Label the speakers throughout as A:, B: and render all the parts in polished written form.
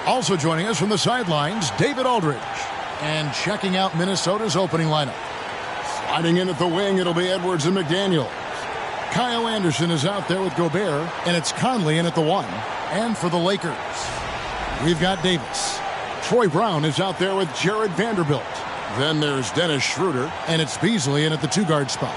A: Also joining us from the sidelines, David Aldridge. And checking out Minnesota's opening lineup. Sliding in at the wing, it'll be Edwards and McDaniel. Kyle Anderson is out there with Gobert, and it's Conley in at the 1. And for the Lakers, we've got Davis. Troy Brown is out there with Jared Vanderbilt. Then there's Dennis Schroeder, and it's Beasley in at the 2-guard spot.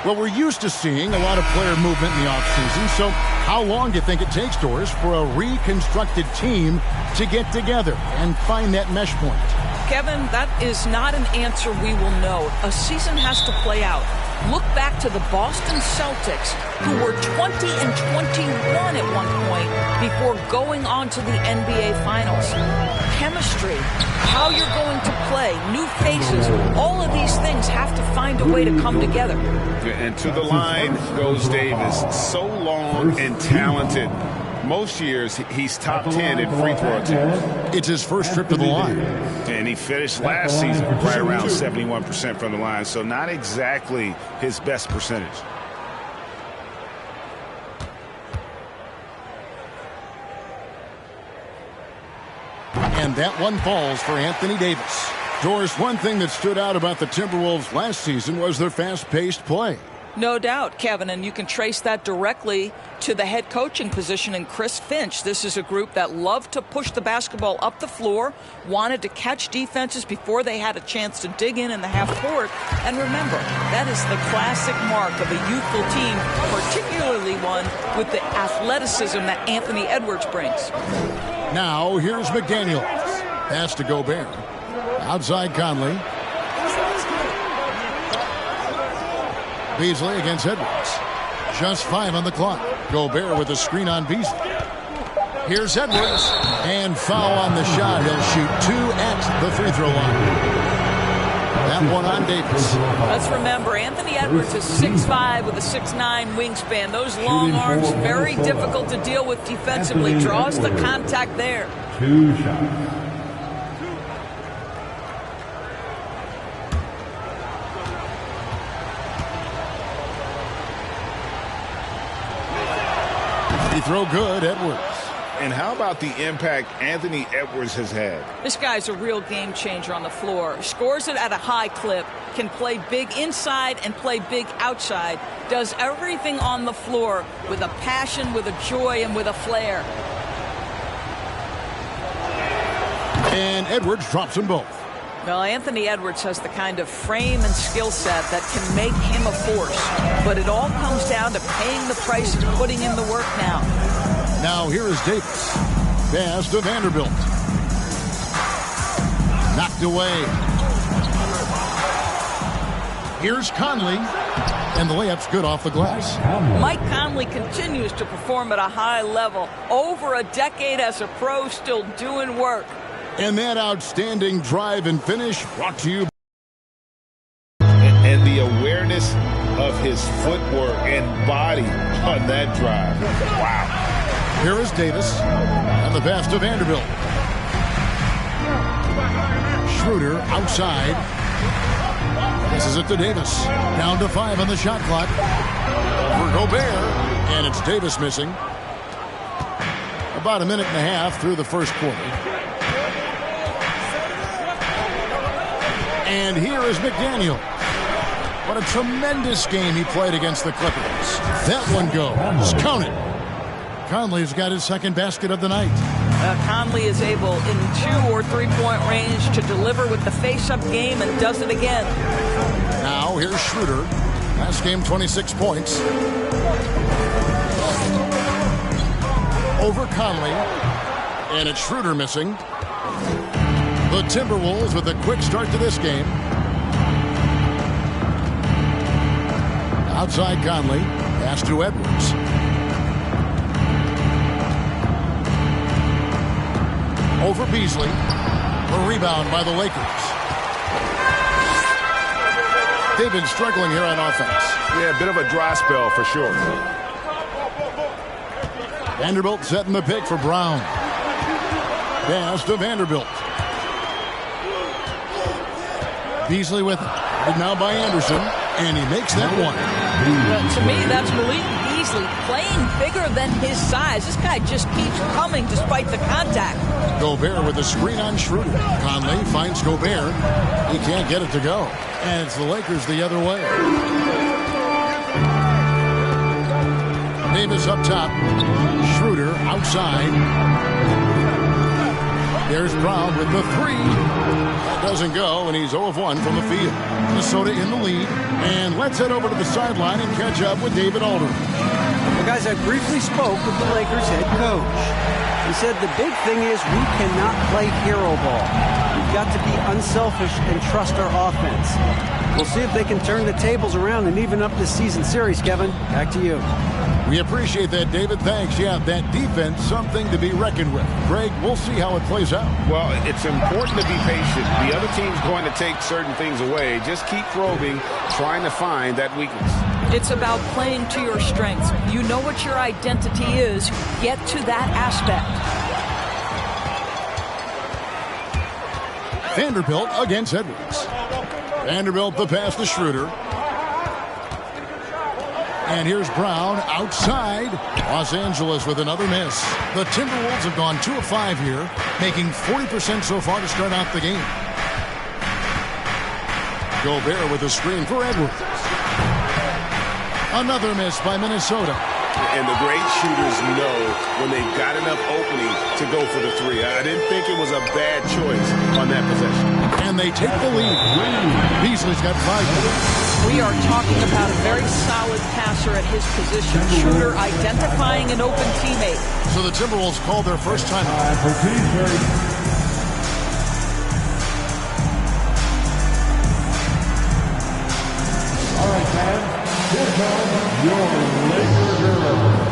A: Well, we're used to seeing a lot of player movement in the offseason, so how long do you think it takes, Doris, for a reconstructed team to get together and find that mesh point?
B: Kevin, that is not an answer we will know. A season has to play out. Look back to the Boston Celtics, who were 20-21 at one point before going on to the NBA Finals. Chemistry, how you're going to play, new faces, all of these things have to find a way to come together.
C: And to the line goes Davis, so long and talented. Most years, he's top 10 in free throw attempts.
A: It's his first trip to the line.
C: And he finished last season right around 71% from the line, so not exactly his best percentage.
A: And that one falls for Anthony Davis. Doris, one thing that stood out about the Timberwolves last season was their fast-paced play.
B: No doubt, Kevin, and you can trace that directly to the head coaching position in Chris Finch. This is a group that loved to push the basketball up the floor, wanted to catch defenses before they had a chance to dig in the half court. And remember, that is the classic mark of a youthful team, particularly one with the athleticism that Anthony Edwards brings.
A: Now, here's McDaniel. Pass to Gobert. Outside Conley. Beasley against Edwards. Just 5 on the clock. Gobert with a screen on Beasley. Here's Edwards. And foul on the shot. He'll shoot 2 at the free throw line. That one on Davis.
B: Let's remember, Anthony Edwards is 6'5" with a 6'9" wingspan. Those long arms, very difficult to deal with defensively. Draws the contact there.
D: 2 shots.
A: Throw good, Edwards.
C: And how about the impact Anthony Edwards has had?
B: This guy's a real game changer on the floor. Scores it at a high clip, can play big inside and play big outside. Does everything on the floor with a passion, with a joy, and with a flair.
A: And Edwards drops them both.
B: Well, Anthony Edwards has the kind of frame and skill set that can make him a force. But it all comes down to paying the price and putting in the work now.
A: Now here is Davis. Pass to Vanderbilt. Knocked away. Here's Conley. And the layup's good off the glass.
B: Mike Conley continues to perform at a high level. Over a decade as a pro, still doing work.
A: And that outstanding drive and finish brought to you.
C: And the awareness of his footwork and body on that drive. Wow.
A: Here is Davis. And the pass to Vanderbilt. Schroeder outside. This is it to Davis. Down to 5 on the shot clock. For Gobert. And it's Davis missing. About a minute and a half through the first quarter. And here is McDaniel. What a tremendous game he played against the Clippers. That one goes. Count it. Conley's got his second basket of the night.
B: Conley is able in 2 or 3 point range to deliver with the face-up game and does it again.
A: Now here's Schroeder. Last game 26 points. Over Conley. And it's Schroeder missing. The Timberwolves with a quick start to this game. Outside Conley. Pass to Edwards. Over Beasley. A rebound by the Lakers. They've been struggling here on offense.
C: Yeah, a bit of a dry spell for sure.
A: Vanderbilt setting the pick for Brown. Pass to Vanderbilt. Beasley with it. And now by Anderson. And he makes that one.
B: To me, that's Malik Beasley playing bigger than his size. This guy just keeps coming despite the contact.
A: Gobert with a screen on Schroeder. Conley finds Gobert. He can't get it to go. And it's the Lakers the other way. Davis up top. Schroeder outside. There's Brown with the three. That doesn't go, and he's 0 of 1 from the field. Minnesota in the lead. And let's head over to the sideline and catch up with David Aldridge.
D: Well, guys, I briefly spoke with the Lakers head coach. He said the big thing is we cannot play hero ball. We've got to be unselfish and trust our offense. We'll see if they can turn the tables around and even up this season series, Kevin. Back to you.
A: We appreciate that, David. Thanks. Yeah, that defense, something to be reckoned with. Greg, we'll see how it plays out.
C: Well, it's important to be patient. The other team's going to take certain things away. Just keep probing, trying to find that weakness.
B: It's about playing to your strengths. You know what your identity is. Get to that aspect.
A: Vanderbilt against Edwards. Vanderbilt the pass to Schroeder. And here's Brown outside. Los Angeles with another miss. The Timberwolves have gone 2 of 5 here, making 40% so far to start out the game. Gobert with a screen for Edwards. Another miss by Minnesota.
C: And the great shooters know when they've got enough opening to go for the three. I didn't think it was a bad choice on that possession.
A: And they take the lead. Beasley's got 5 points.
B: We are talking about a very solid passer at his position. Schroeder identifying an open teammate.
A: So the Timberwolves called their first time.
E: All right, fans, here comes your Laker girl.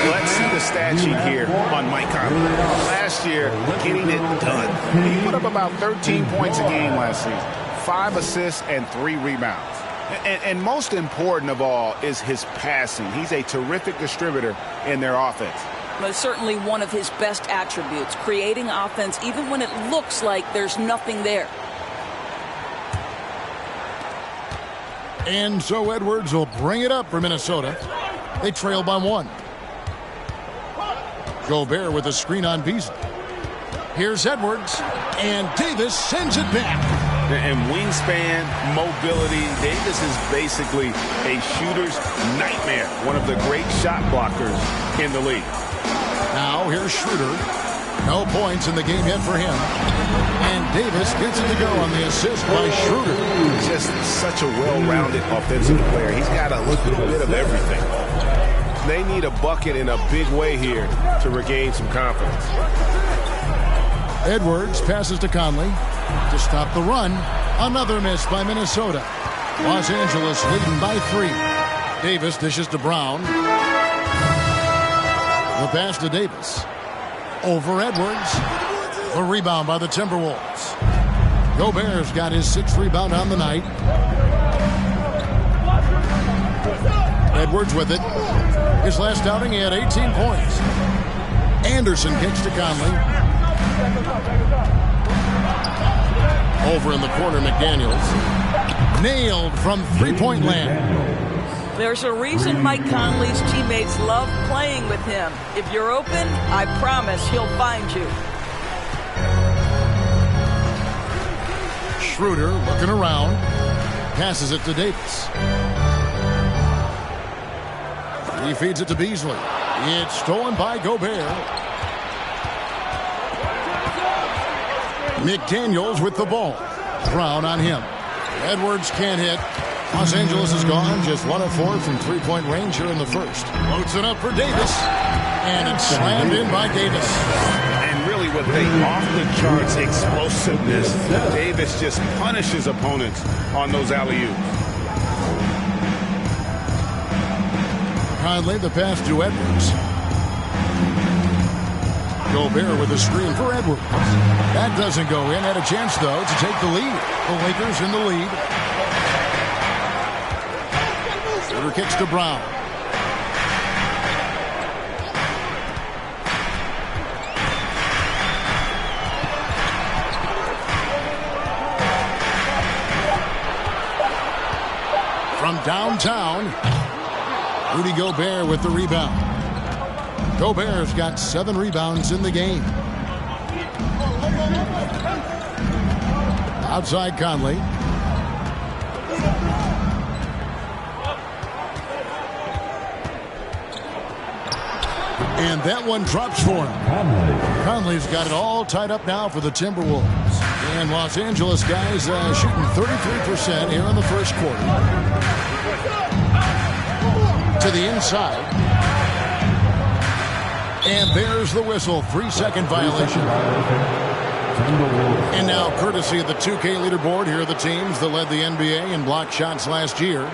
C: Let's see the stat sheet here on Mike Conley. Last year, getting it done. He put up about 13 points a game last season, 5 assists and 3 rebounds. And most important of all is his passing. He's a terrific distributor in their offense.
B: But certainly one of his best attributes, creating offense even when it looks like there's nothing there.
A: And so Edwards will bring it up for Minnesota. They trail by 1. Gobert with a screen on Beasley. Here's Edwards, and Davis sends it back.
C: And wingspan, mobility, Davis is basically a shooter's nightmare. One of the great shot blockers in the league.
A: Now here's Schroeder. No points in the game yet for him. And Davis gets it to go on the assist by Schroeder.
C: Just such a well-rounded offensive player. He's got a little bit of everything. They need a bucket in a big way here to regain some confidence.
A: Edwards passes to Conley to stop the run. Another miss by Minnesota. Los Angeles leading by 3. Davis dishes to Brown. The pass to Davis. Over Edwards. The rebound by the Timberwolves. Gobert's got his 6th rebound on the night. Edwards with it. His last outing, he had 18 points. Anderson kicks to Conley. Over in the corner, McDaniels. Nailed from three-point land.
B: There's a reason Mike Conley's teammates love playing with him. If you're open, I promise he'll find you.
A: Schroeder looking around. Passes it to Davis. He feeds it to Beasley. It's stolen by Gobert. McDaniels with the ball. Brown on him. Edwards can't hit. Los Angeles is gone. Just 1 of 4 from three-point range here in the first. Loads it up for Davis. And it's slammed in by Davis.
C: And really with the off-the-charts explosiveness, Davis just punishes opponents on those alley-oops.
A: Conley the pass to Edwards. Gobert with a screen for Edwards. That doesn't go in. Had a chance, though, to take the lead. The Lakers in the lead. Schroeder kicks to Brown. From downtown, Rudy Gobert with the rebound. Gobert's got 7 rebounds in the game. Outside Conley. And that one drops for him. Conley's got it all tied up now for the Timberwolves. And Los Angeles guys shooting 33% here in the first quarter. To the inside. And there's the whistle. 3-second violation. And now, courtesy of the 2K leaderboard, here are the teams that led the NBA in block shots last year.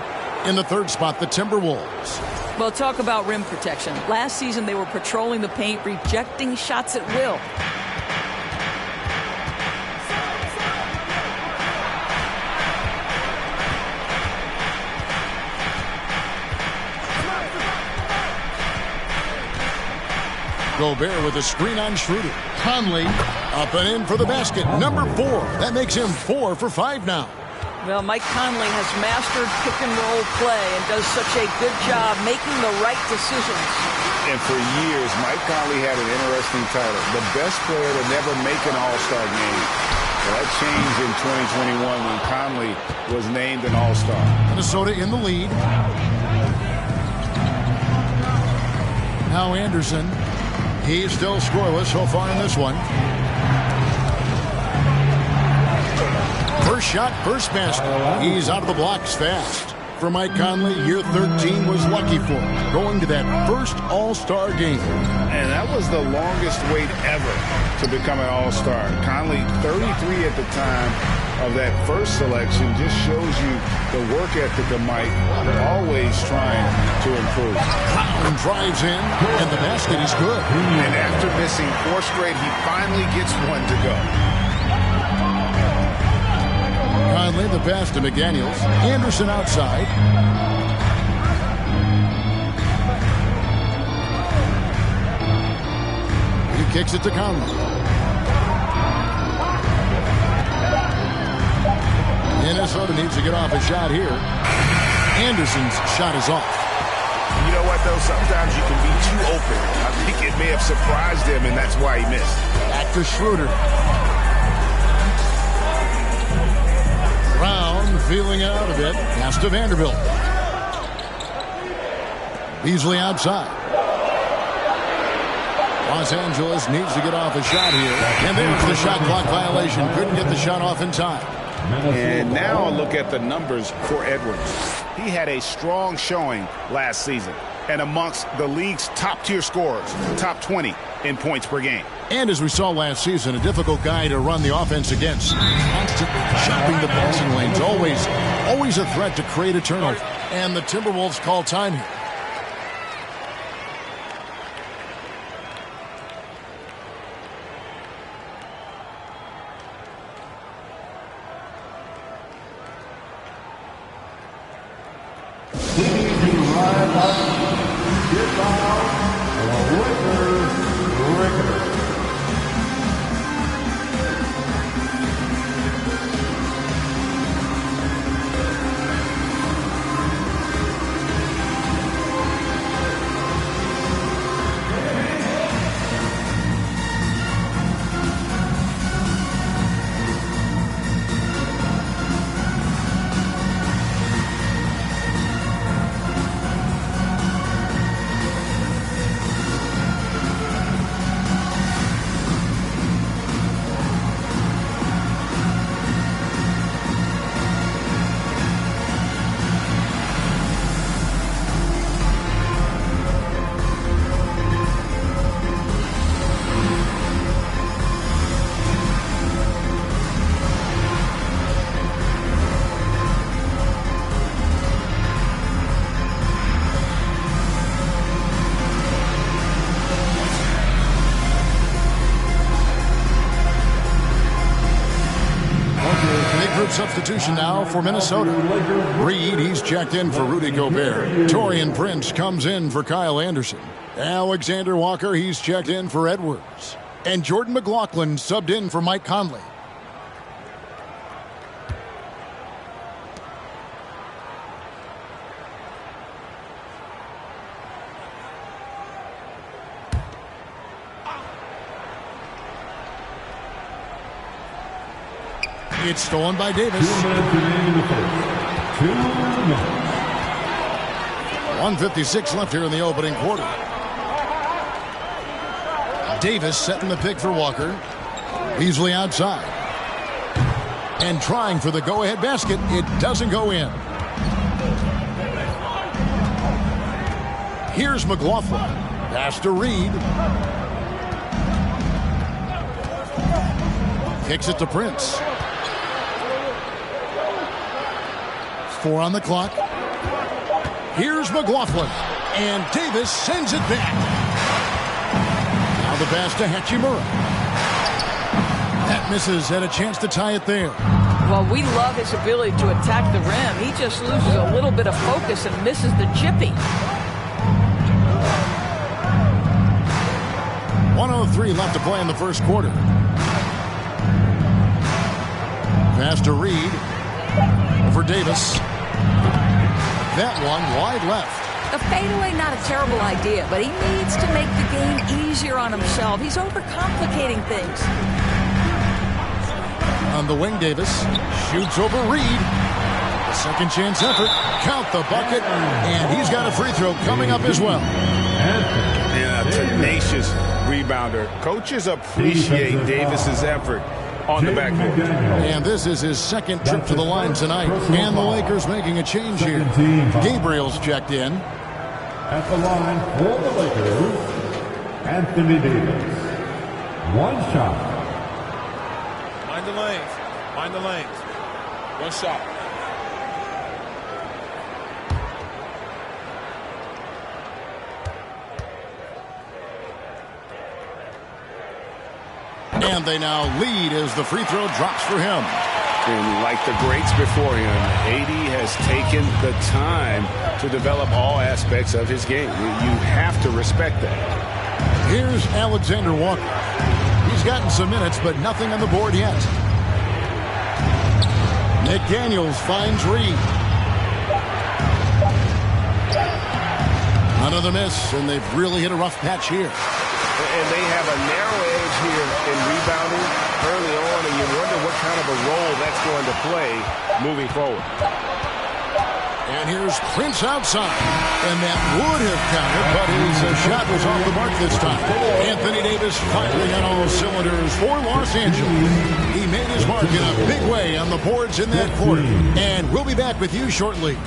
A: In the third spot, the Timberwolves.
B: Well, talk about rim protection. Last season, they were patrolling the paint, rejecting shots at will.
A: Gobert with a screen on Schroeder. Conley up and in for the basket. Number 4. That makes him 4 for 5 now.
B: Well, Mike Conley has mastered pick-and-roll play and does such a good job making the right decisions.
C: And for years, Mike Conley had an interesting title. The best player to never make an All-Star game. Well, that changed in 2021 when Conley was named an All-Star.
A: Minnesota in the lead. Now Anderson. He's still scoreless so far in this one. First shot, first basket. He's out of the blocks fast. For Mike Conley, year 13 was lucky for him, going to that first All-Star game.
C: And that was the longest wait ever to become an All-Star. Conley, 33 at the time of that first selection, just shows you the work ethic of Mike, always trying to improve.
A: Brown drives in, and the basket is good.
C: And after missing 4 straight, he finally gets one to go.
A: Conley the pass to McDaniels. Anderson outside. He kicks it to Conley. Minnesota needs to get off a shot here. Anderson's shot is off.
C: You know what, though? Sometimes you can be too open. I think it may have surprised him, and that's why he missed.
A: Back to Schroeder. Brown feeling it out a bit. Pass to Vanderbilt. Beasley outside. Los Angeles needs to get off a shot here. And there's the shot clock violation. Couldn't get the shot off in time.
C: And now a look at the numbers for Edwards. He had a strong showing last season and amongst the league's top-tier scorers, top 20 in points per game.
A: And as we saw last season, a difficult guy to run the offense against. Constantly shopping the passing lanes. Always a threat to create a turnover. And the Timberwolves call time here. substitution now for Minnesota. Reed, he's checked in for Rudy Gobert. Taurean Prince comes in for Kyle Anderson. Alexander Walker, he's checked in for Edwards. And Jordan McLaughlin subbed in for Mike Conley. It's stolen by Davis. 1:56 left here in the opening quarter. Davis setting the pick for Walker. Beasley outside. And trying for the go-ahead basket. It doesn't go in. Here's McLaughlin. Pass to Reed. Kicks it to Prince. 4 on the clock. Here's McLaughlin. And Davis sends it back. Now the pass to Hachimura. That misses. Had a chance to tie it there.
B: Well, we love his ability to attack the rim. He just loses a little bit of focus and misses the chippy.
A: 1:03 left to play in the first quarter. Pass to Reed for Davis. That one wide left.
B: The fadeaway, not a terrible idea, but he needs to make the game easier on himself. He's overcomplicating things.
A: On the wing, Davis shoots over Reed. A second chance effort. Count the bucket. And he's got a free throw coming up as well.
C: Yeah, tenacious rebounder. Coaches appreciate Davis's effort on the backboard.
A: And this is his second trip to the line tonight. And the Lakers making a change here. Gabriel's checked in.
E: At the line for the Lakers, Anthony Davis. One shot.
F: Mind the lanes. Mind the lanes. One shot.
A: And they now lead as the free throw drops for him.
C: And like the greats before him, AD has taken the time to develop all aspects of his game. You have to respect that.
A: Here's Alexander Walker. He's gotten some minutes, but nothing on the board yet. McDaniels finds Reed. Another miss, and they've really hit a rough patch here.
C: And they have a narrow edge here in rebounding early on, and you wonder what kind of a role that's going to play moving forward.
A: And here's Prince outside. And that would have counted, but his shot was off the mark this time. Anthony Davis firing on all cylinders for Los Angeles. He made his mark in a big way on the boards in that quarter. And we'll be back with you shortly.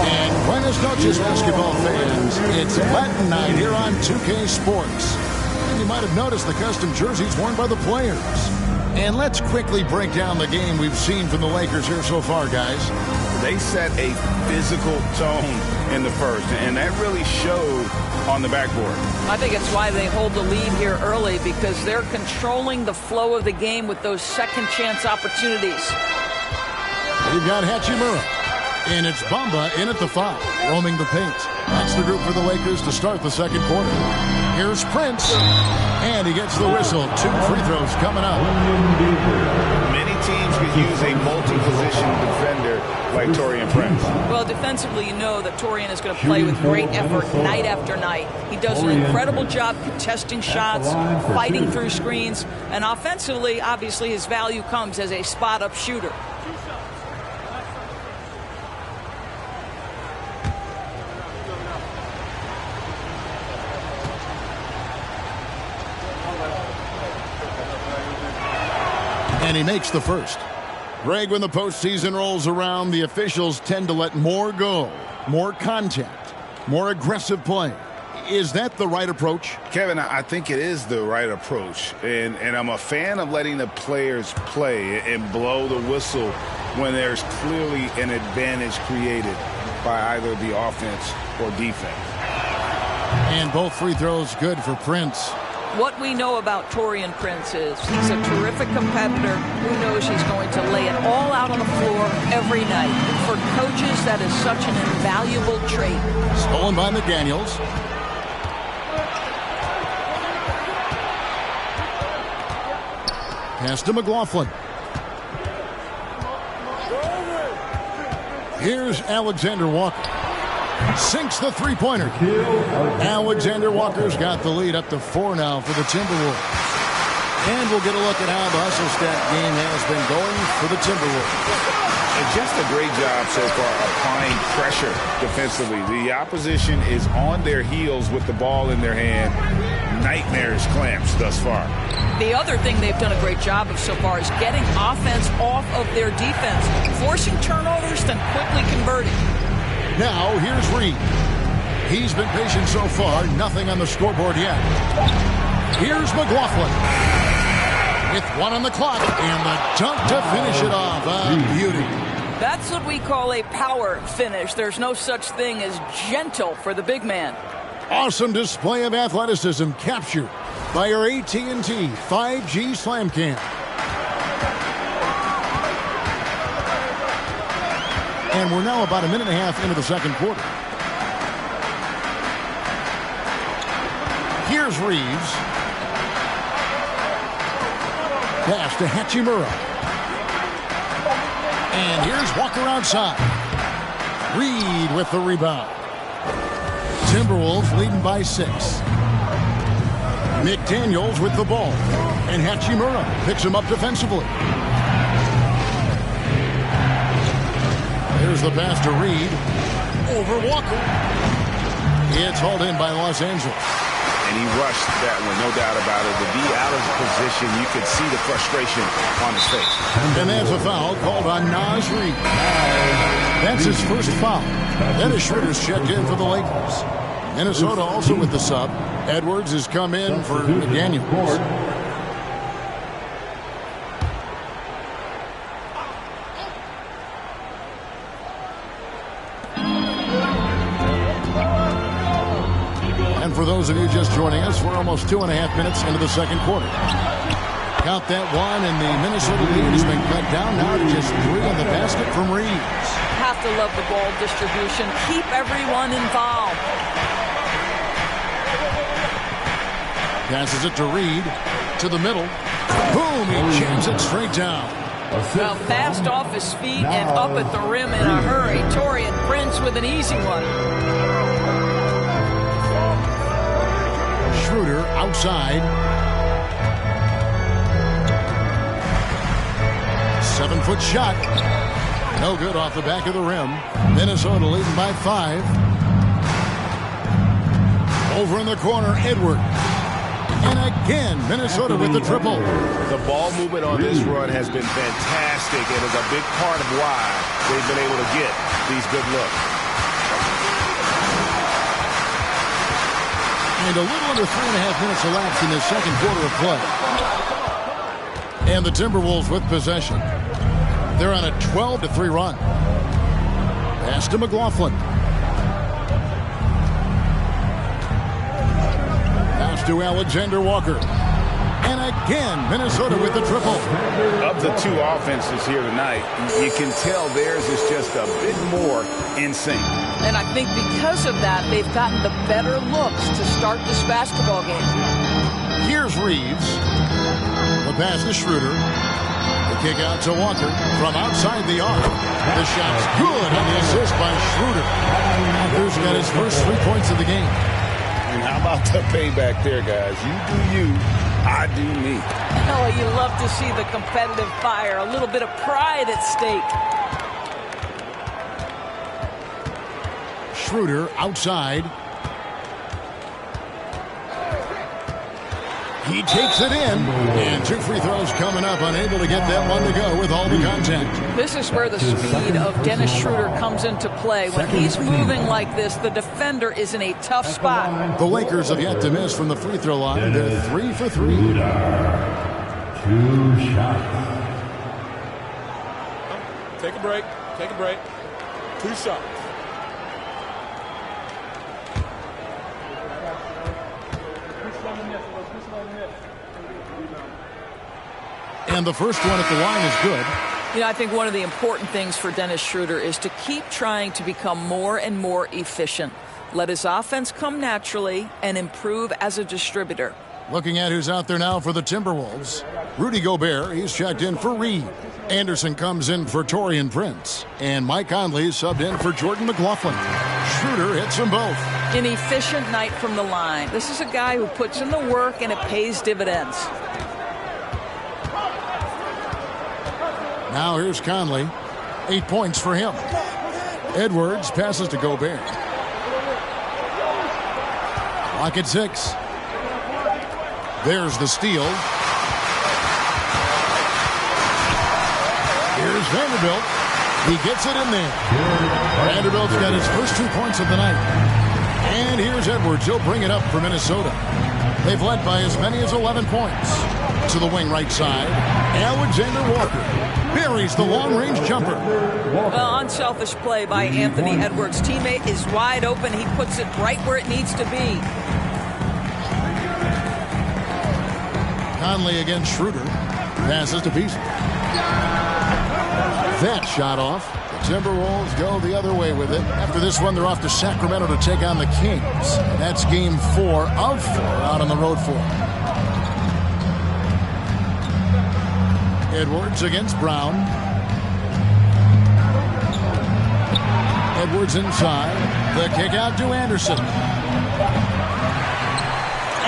A: And buenas noches, basketball fans. It's Latin night here on 2K Sports. And you might have noticed the custom jerseys worn by the players. And let's quickly break down the game we've seen from the Lakers here so far, guys.
C: They set a physical tone in the first, and that really showed on the backboard.
B: I think it's why they hold the lead here early, because they're controlling the flow of the game with those second chance opportunities.
A: You've got Hachimura. And it's Bamba in at the 5, roaming the paint. That's the group for the Lakers to start the second quarter. Here's Prince. And he gets the whistle. 2 free throws coming up.
C: Many teams could use a multi-position defender like Taurean Prince.
B: Well, defensively, you know that Taurean is going to play with great effort night after night. He does an incredible job contesting shots, fighting through screens, and offensively, obviously, his value comes as a spot-up shooter.
A: And he makes the first. Greg, when the postseason rolls around, the officials tend to let more go, more contact, more aggressive play. Is that the right approach?
C: Kevin, I think it is the right approach. And I'm a fan of letting the players play and blow the whistle when there's clearly an advantage created by either the offense or defense.
A: And both free throws good for Prince.
B: What we know about Taurean Prince is he's a terrific competitor who knows he's going to lay it all out on the floor every night. For coaches, that is such an invaluable trait.
A: Stolen by McDaniels. Pass to McLaughlin. Here's Alexander Walker. Sinks the three-pointer. Alexander Walker's got the lead up to 4 now for the Timberwolves. And we'll get a look at how the hustle stat game has been going for the Timberwolves.
C: And just a great job so far applying pressure defensively. The opposition is on their heels with the ball in their hand. Nightmares clamps thus far.
B: The other thing they've done a great job of so far is getting offense off of their defense, forcing turnovers, then quickly converting.
A: Now, here's Reed. He's been patient so far. Nothing on the scoreboard yet. Here's McLaughlin. With 1 on the clock. And the dunk to finish it off. A beauty.
B: That's what we call a power finish. There's no such thing as gentle for the big man.
A: Awesome display of athleticism captured by our AT&T 5G Slam Cam. And we're now about a minute and a half into the second quarter. Here's Reeves. Pass to Hachimura. And here's Walker outside. Reed with the rebound. Timberwolves leading by 6. McDaniels with the ball. And Hachimura picks him up defensively. Here's the pass to Reed. Over Walker. It's hauled in by Los Angeles.
C: And he rushed that one, no doubt about it. To be out of position, you could see the frustration on his face.
A: And that's a foul called on Naz Reid. That's his first foul. Dennis Schroeder's checked in for the Lakers. Minnesota also with the sub. Edwards has come in for McDaniels. And for those of you just joining us, we're almost 2.5 minutes into the second quarter. Count that one, and the Minnesota lead has been cut down now to just 3 on the basket from Reeves.
B: Have to love the ball distribution. Keep everyone involved.
A: Passes it to Reed, to the middle. Boom, he jams it straight down.
B: Well, fast off his feet and up at the rim in a hurry. Taurean Prince with an easy one.
A: Schroeder outside. 7-foot shot. No good off the back of the rim. Minnesota leading by 5. Over in the corner, Edwards. And again, Minnesota with the triple.
C: The ball movement on this run has been fantastic and is a big part of why they've been able to get these good looks.
A: And a little under 3.5 minutes elapsed in the second quarter of play. And the Timberwolves with possession. They're on a 12-3 run. Pass to McLaughlin. Pass to Alexander Walker. And again, Minnesota with the triple.
C: Of the two offenses here tonight, you can tell theirs is just a bit more in sync.
B: And I think because of that, they've gotten the better looks to start this basketball game.
A: Here's Reeves. The pass to Schroeder. The kick out to Walker from outside the arc. The shot's good on the assist by Schroeder. Walker's got his first 3 points of the game.
C: And how about the payback there, guys? You do you, I do me.
B: Oh, you love to see the competitive fire. A little bit of pride at stake. Schroeder outside.
A: He takes it in, and 2 free throws coming up, unable to get that one to go with all the contact.
B: This is where the speed of Dennis Schroeder comes into play. When he's moving like this, the defender is in a tough spot.
A: The Lakers have yet to miss from the free throw line. They're 3 for 3.
E: 2 shots.
F: Take a break. Take a break. 2 shots.
A: And the first one at the line is good.
B: You know, I think one of the important things for Dennis Schroeder is to keep trying to become more and more efficient. Let his offense come naturally and improve as a distributor.
A: Looking at who's out there now for the Timberwolves. Rudy Gobert, he's checked in for Reed. Anderson comes in for Taurean Prince. And Mike Conley subbed in for Jordan McLaughlin. Schroeder hits them both.
B: An efficient night from the line. This is a guy who puts in the work and it pays dividends.
A: Now here's Conley. 8 points for him. Edwards passes to Gobert. Clock at 6. There's the steal. Here's Vanderbilt. He gets it in there. Vanderbilt's got his first 2 points of the night. And here's Edwards. He'll bring it up for Minnesota. They've led by as many as 11 points. To the wing right side. Alexander Walker buries the long-range jumper.
B: Well, unselfish play by Anthony Edwards. Teammate is wide open. He puts it right where it needs to be.
A: Conley against Schroeder. Passes to Beasley. That shot off. The Timberwolves go the other way with it. After this one, they're off to Sacramento to take on the Kings. And that's game 4 of 4 out on the road for them. Edwards against Brown. Edwards inside. The kick out to Anderson.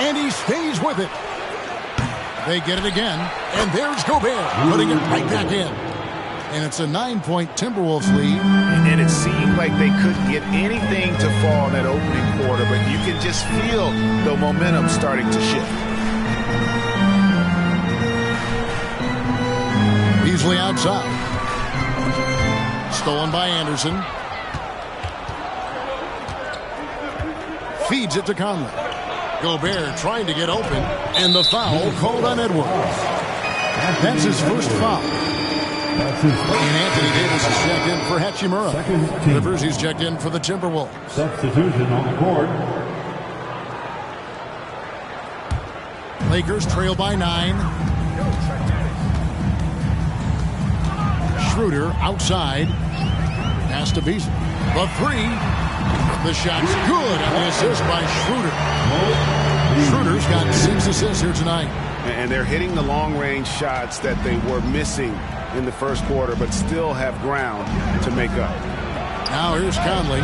A: And he stays with it. They get it again. And there's Gobert putting it right back in. And it's a 9-point Timberwolves lead.
C: And it seemed like they couldn't get anything to fall in that opening quarter, but you can just feel the momentum starting to shift.
A: Beasley outside. Stolen by Anderson. Feeds it to Conley. Gobert trying to get open. And the foul called on Edwards. That's his first foul. And Anthony Davis is checked in for Hachimura. Rivers, he's checked in for the Timberwolves.
E: Substitution on the court.
A: Lakers trail by 9. Schroeder outside. Pass to Beasley. The 3. The shot's good on the assist by Schroeder. Schroeder's got 6 assists here tonight.
C: And they're hitting the long-range shots that they were missing in the first quarter, but still have ground to make up.
A: Now here's Conley.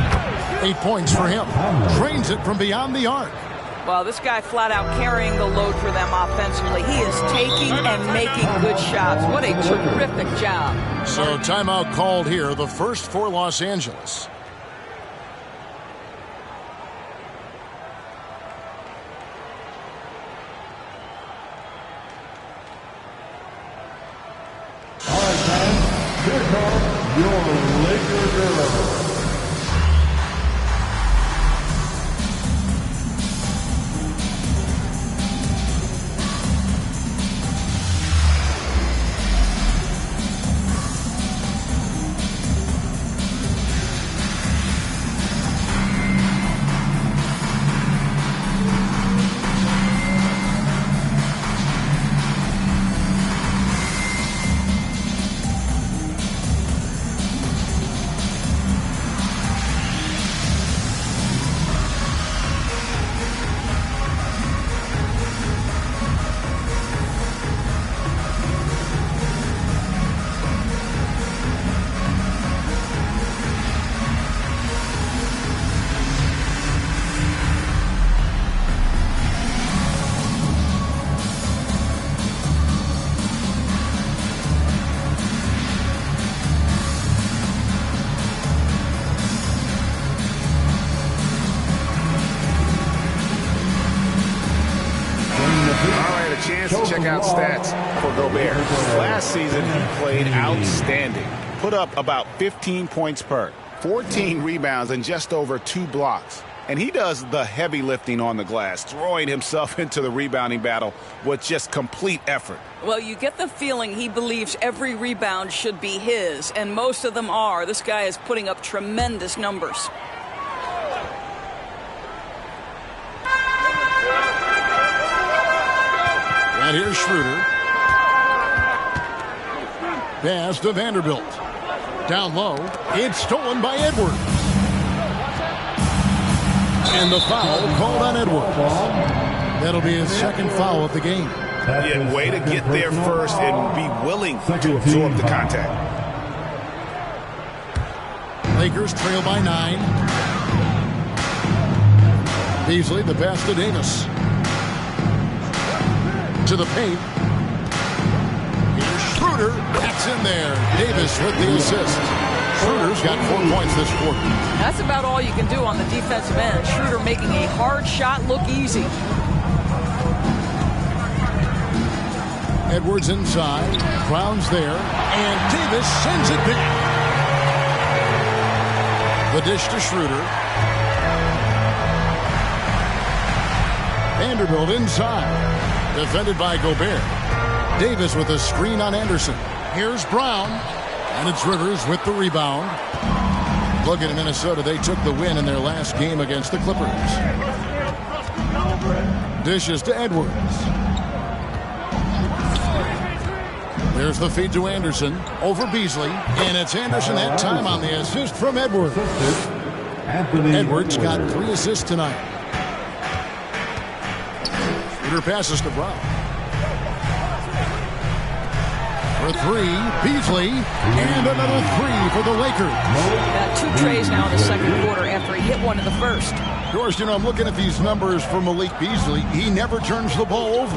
A: 8 points for him. Drains it from beyond the arc.
B: Well, this guy flat out carrying the load for them offensively. He is taking and making good shots. What a terrific job.
A: So timeout called here, the first for Los Angeles.
E: All right, fans, here come your Lakers heroes.
C: Gobert. Last season, he played outstanding. Put up about 15 points per, 14 rebounds, and just over 2 blocks. And he does the heavy lifting on the glass, throwing himself into the rebounding battle with just complete effort.
B: Well, you get the feeling he believes every rebound should be his, and most of them are. This guy is putting up tremendous numbers.
A: And here's Schroeder. Pass to Vanderbilt. Down low. It's stolen by Edwards. And the foul called on Edwards. That'll be his second foul of the game.
C: Yeah, way to get there first and be willing to absorb the contact.
A: Lakers trail by 9. Beasley, the pass to Davis. To the paint. Here's Schroeder. That's in there. Davis with the assist. Schroeder's got 4 points this quarter.
B: That's about all you can do on the defensive end. Schroeder making a hard shot look easy.
A: Edwards inside. Brown's there. And Davis sends it back. The dish to Schroeder. Vanderbilt inside. Defended by Gobert. Davis with a screen on Anderson. Here's Brown. And it's Rivers with the rebound. Look at Minnesota. They took the win in their last game against the Clippers. Dishes to Edwards. There's the feed to Anderson. Over Beasley. And it's Anderson that time on the assist from Edwards. Edwards got 3 assists tonight. Schroeder passes to Brown. For 3, Beasley, and another 3 for the Lakers.
B: Got 2 trays now in the second quarter after he hit one in the first.
A: Of course, you know, I'm looking at these numbers for Malik Beasley. He never turns the ball over.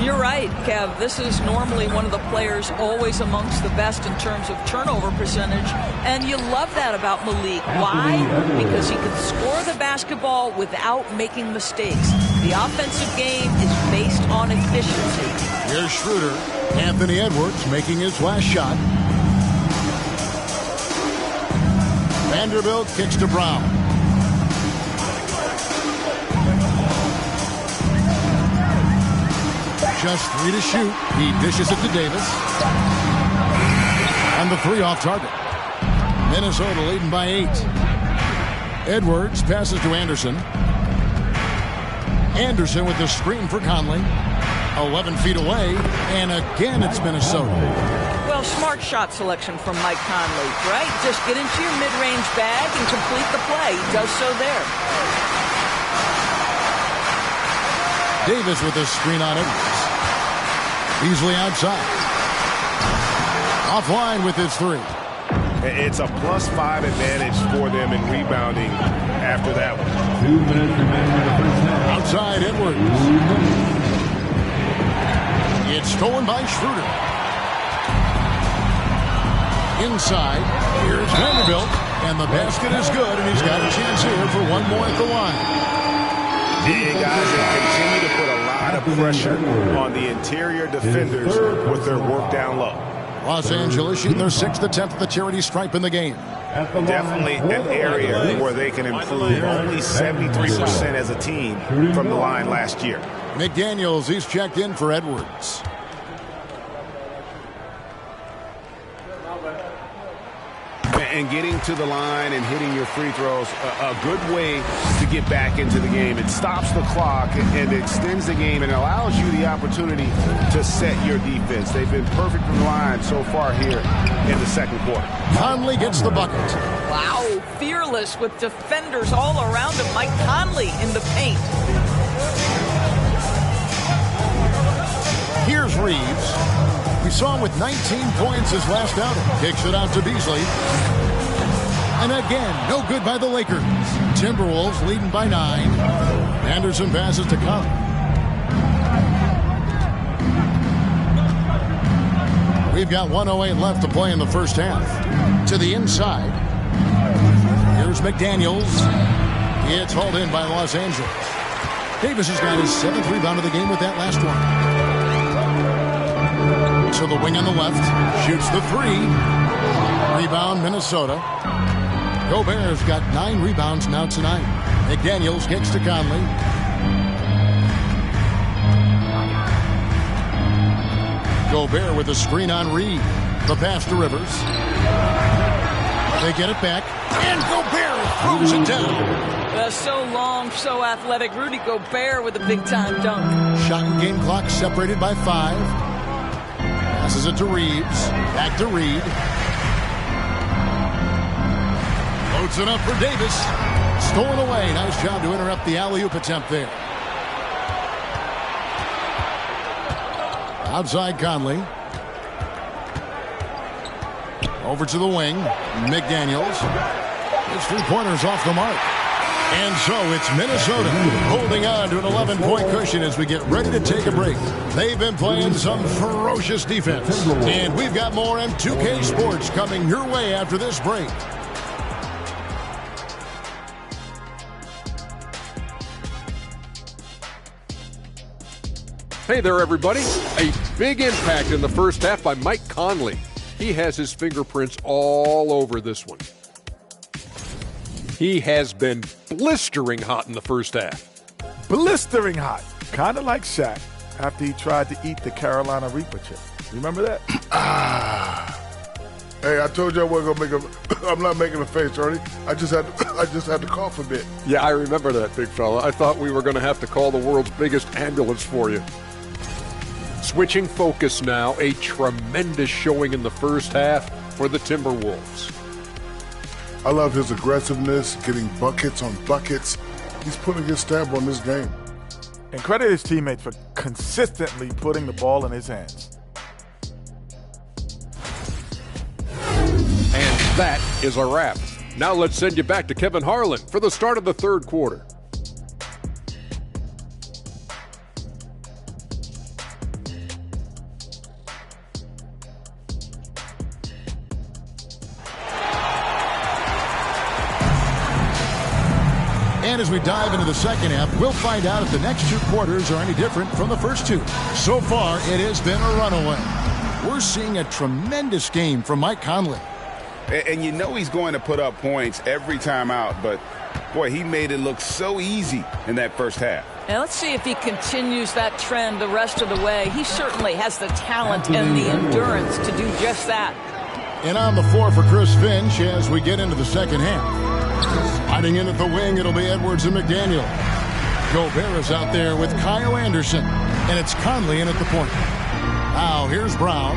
B: You're right, Kev. This is normally one of the players always amongst the best in terms of turnover percentage. And you love that about Malik. Why? Because he can score the basketball without making mistakes. The offensive game is based on efficiency.
A: Here's Schroeder. Anthony Edwards making his last shot. Vanderbilt kicks to Brown. Just 3 to shoot. He dishes it to Davis. And the 3 off target. Minnesota leading by 8. Edwards passes to Anderson. Anderson with the screen for Conley. 11 feet away, and again it's Minnesota.
B: Well, smart shot selection from Mike Conley, right? Just get into your mid-range bag and complete the play. He does so there.
A: Davis with a screen on Edwards. Beasley outside. Offline with his 3.
C: It's a +5 advantage for them in rebounding after that one.
E: 2 minutes remaining in the first half.
A: Outside Edwards. It's stolen by Schroeder. Inside, here's Vanderbilt, and the basket is good, and he's got a chance here for one more at the line.
C: Yeah, guys, they continue to put a lot of pressure on the interior defenders with their work down low.
A: Los Angeles shooting their 6th attempt at the charity stripe in the game.
C: Definitely an area where they can improve. Only 73% as a team from the line last year.
A: McDaniels, he's checked in for Edwards.
C: And getting to the line and hitting your free throws, a good way to get back into the game. It stops the clock and extends the game and allows you the opportunity to set your defense. They've been perfect from the line so far here in the second quarter.
A: Conley gets the bucket.
B: Wow, fearless with defenders all around him. Mike Conley in the paint.
A: Here's Reeves. We saw him with 19 points his last outing. Kicks it out to Beasley. And again, no good by the Lakers. Timberwolves leading by 9. Anderson passes to Conley. We've got 1:08 left to play in the first half. To the inside. Here's McDaniels. It's hauled in by Los Angeles. Davis has got his 7th rebound of the game with that last one. to the wing on the left. Shoots the three. Rebound, Minnesota. Gobert's got 9 rebounds now tonight. McDaniels kicks to Conley. Gobert with a screen on Reed. The pass to Rivers. They get it back. And Gobert throws it down.
B: So long, so athletic. Rudy Gobert with a big-time dunk.
A: Shot and game clock separated by 5. Passes it to Reeves. Back to Reed. Loads it up for Davis. Stolen away. Nice job to interrupt the alley-oop attempt there. Outside Conley. Over to the wing. McDaniels. His 3-pointers off the mark. And so it's Minnesota holding on to an 11-point cushion as we get ready to take a break. They've been playing some ferocious defense. And we've got more M2K Sports coming your way after this break.
G: Hey there, everybody. A big impact in the first half by Mike Conley. He has his fingerprints all over this one. He has been blistering hot in the first half.
H: Blistering hot. Kind of like Shaq after he tried to eat the Carolina Reaper chip. Remember that?
I: Hey, I told you I wasn't gonna make I'm not making a face, Ernie. I just had to cough a bit.
G: Yeah, I remember that, big fella. I thought we were going to have to call the world's biggest ambulance for you. Switching focus now, a tremendous showing in the first half for the Timberwolves.
I: I love his aggressiveness, getting buckets on buckets. He's putting his stamp on this game.
H: And credit his teammates for consistently putting the ball in his hands.
G: And that is a wrap. Now let's send you back to Kevin Harlan for the start of the third quarter.
A: And as we dive into the second half, we'll find out if the next 2 quarters are any different from the first 2. So far, it has been a runaway. We're seeing a tremendous game from Mike Conley.
C: And you know he's going to put up points every time out, but boy, he made it look so easy in that first half.
B: And let's see if he continues that trend the rest of the way. He certainly has the talent and the endurance to do just that.
A: And on the floor for Chris Finch as we get into the second half. Sliding in at the wing, it'll be Edwards and McDaniel. Gobert is out there with Kyle Anderson. And it's Conley in at the point. Now here's Brown.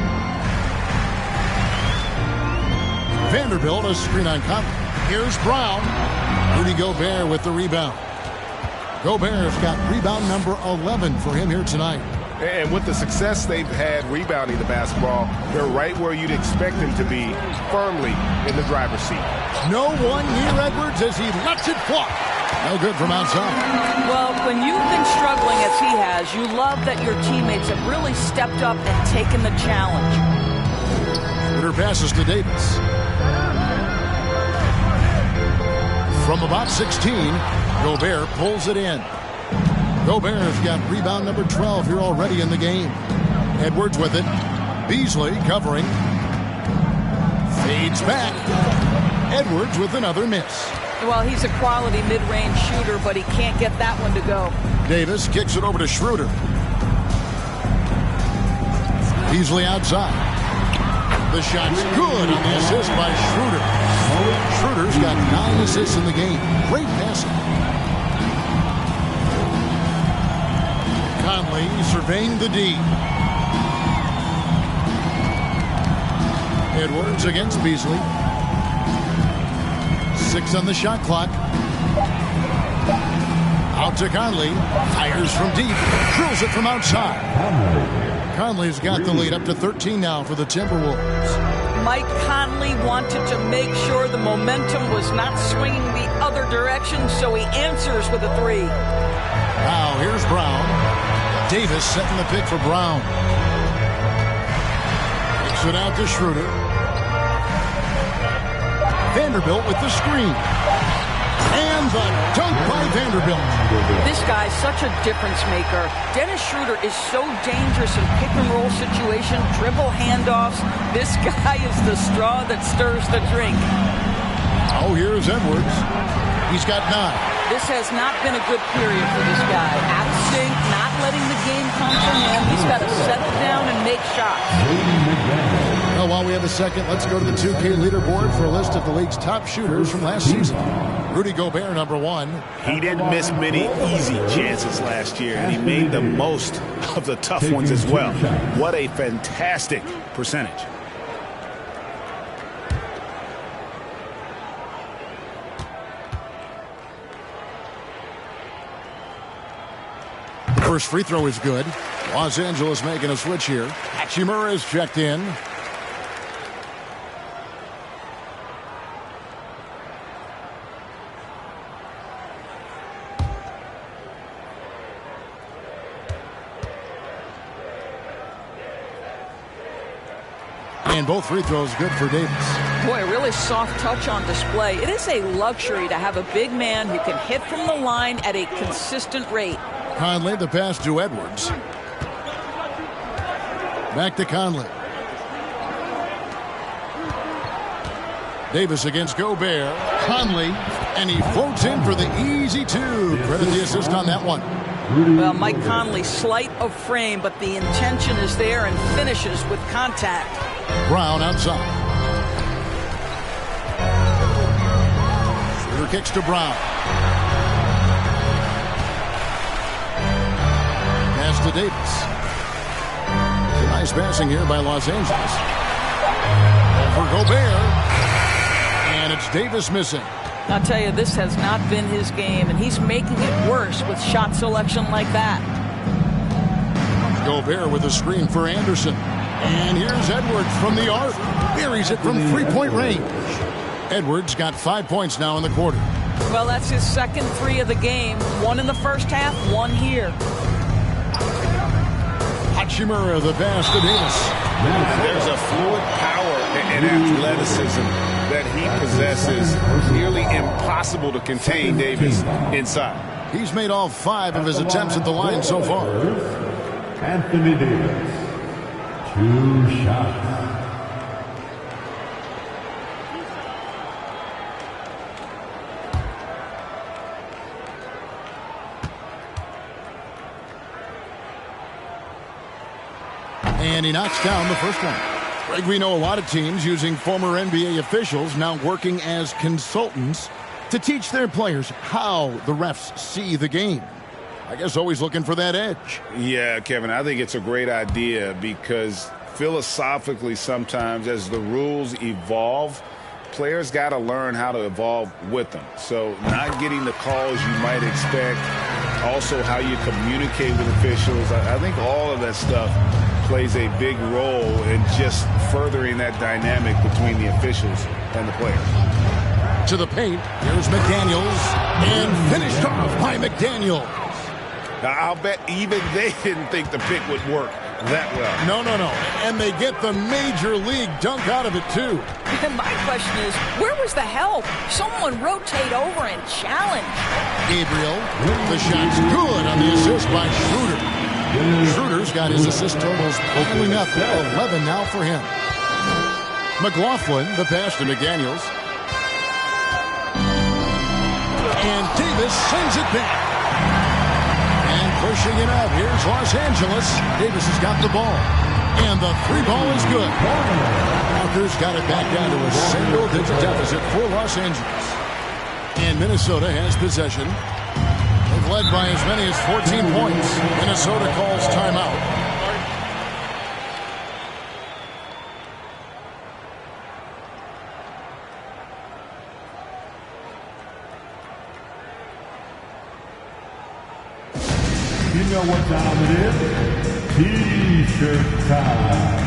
A: Vanderbilt, a screen on Conley. Here's Brown. Rudy Gobert with the rebound. Gobert's got rebound number 11 for him here tonight.
C: And with the success they've had rebounding the basketball, they're right where you'd expect them to be, firmly in the driver's seat.
A: No one near Edwards as he lets it fly. No good from outside.
B: Well, when you've been struggling as he has, you love that your teammates have really stepped up and taken the challenge.
A: Schroeder passes to Davis. From about 16, Gobert pulls it in. Gobert's got rebound number 12 here already in the game. Edwards with it. Beasley covering. Fades back. Edwards with another miss.
B: Well, he's a quality mid-range shooter, but he can't get that one to go.
A: Davis kicks it over to Schroeder. Beasley outside. The shot's good on the assist by Schroeder. Schroeder's got 9 assists in the game. Great passing. Conley surveying the D. Edwards against Beasley. 6 on the shot clock. Out to Conley. Fires from deep. Drills it from outside. Conley's got the lead up to 13 now for the Timberwolves.
B: Mike Conley wanted to make sure the momentum was not swinging the other direction, so he answers with a 3.
A: Now here's Brown. Davis setting the pick for Brown. Kicks it out to Schroeder. Vanderbilt with the screen. And And the dunk by Vanderbilt.
B: This guy's such a difference maker. Dennis Schroeder is so dangerous in pick-and-roll situation, dribble handoffs. This guy is the straw that stirs the drink.
A: Oh, here's Edwards. He's got 9.
B: This has not been a good period for this guy. Out of sync, not letting the game come from him. He's got to settle down and make shots.
A: Well, while we have a second, let's go to the 2K leaderboard for a list of the league's top shooters from last season. Rudy Gobert, number 1.
C: He didn't miss many easy chances last year, and he made the most of the tough ones as well. What a fantastic percentage.
A: First free throw is good. Los Angeles making a switch here. Hachimura is checked in. And both free throws good for Davis.
B: Boy, a really soft touch on display. It is a luxury to have a big man who can hit from the line at a consistent rate.
A: Conley, the pass to Edwards. Back to Conley. Davis against Gobert. Conley, and he floats in for the easy 2. Credit the assist on that one.
B: Well, Mike Conley, slight of frame, but the intention is there and finishes with contact.
A: Brown outside. Shooter kicks to Brown. Pass to Davis. Nice passing here by Los Angeles. For Gobert. And it's Davis missing.
B: I'll tell you, this has not been his game, and he's making it worse with shot selection like that.
A: Gobert with a screen for Anderson. And here's Edwards from the arc. Buries it from three-point range. Edwards got 5 points now in the quarter.
B: Well, that's his second 3 of the game. 1 in the first half, 1 here.
A: Hachimura, the pass to Davis.
C: There's a fluid power and athleticism that he possesses. Nearly impossible to contain Davis inside.
A: He's made all 5 of his attempts at the line so far.
E: Anthony Davis. 2 shots.
A: And he knocks down the first one. Greg, we know a lot of teams using former NBA officials now working as consultants to teach their players how the refs see the game. I guess always looking for that edge.
C: Yeah, Kevin, I think it's a great idea because philosophically sometimes as the rules evolve, players got to learn how to evolve with them. So not getting the calls you might expect, also how you communicate with officials. I think all of that stuff plays a big role in just furthering that dynamic between the officials and the players.
A: To the paint, here's McDaniels, and finished off by McDaniels.
C: Now, I'll bet even they didn't think the pick would work that well.
A: No. And they get the major league dunk out of it, too.
B: And my question is, where was the help? Someone rotate over and challenge.
A: Gabriel, the shot's good on the assist by Schroeder. Schroeder's got his assist totals piling up. 11 now for him. McLaughlin, the pass to McDaniels. And Davis sends it back. And pushing it out, here's Los Angeles. Davis has got the ball. And the 3 ball is good. Lakers got it back down to a single-digit deficit for Los Angeles. And Minnesota has possession. They've led by as many as 14 points. Minnesota calls timeout.
E: You know what time it is? T-shirt time.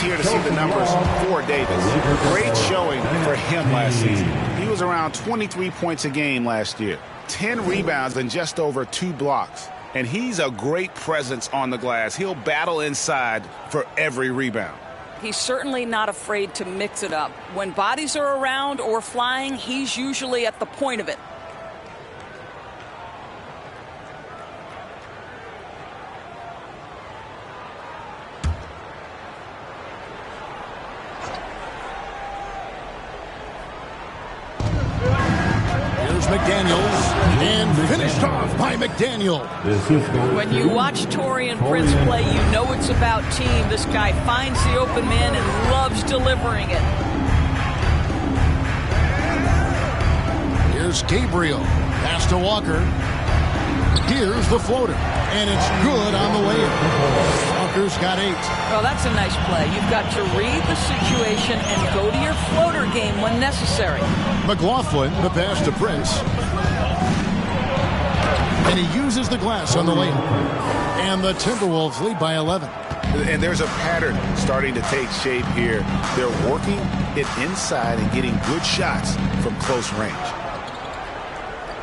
C: here to see the numbers for Davis. Great showing for him last season. He was around 23 points a game last year, 10 rebounds and just over 2 blocks. And he's a great presence on the glass. He'll battle inside for every rebound.
B: He's certainly not afraid to mix it up. When bodies are around or flying, he's usually at the point of it.
A: McDaniels, and finished off by McDaniel.
B: When you watch Taurean Prince play, you know it's about team. This guy finds the open man and loves delivering it.
A: Here's Gabriel. Pass to Walker. Here's the floater. And it's good on the way in. Walker's got 8.
B: Well, that's a nice play. You've got to read the situation and go to your floater game when necessary.
A: McLaughlin, the pass to Prince. And he uses the glass on the lane. And the Timberwolves lead by 11.
C: And there's a pattern starting to take shape here. They're working it inside and getting good shots from close range.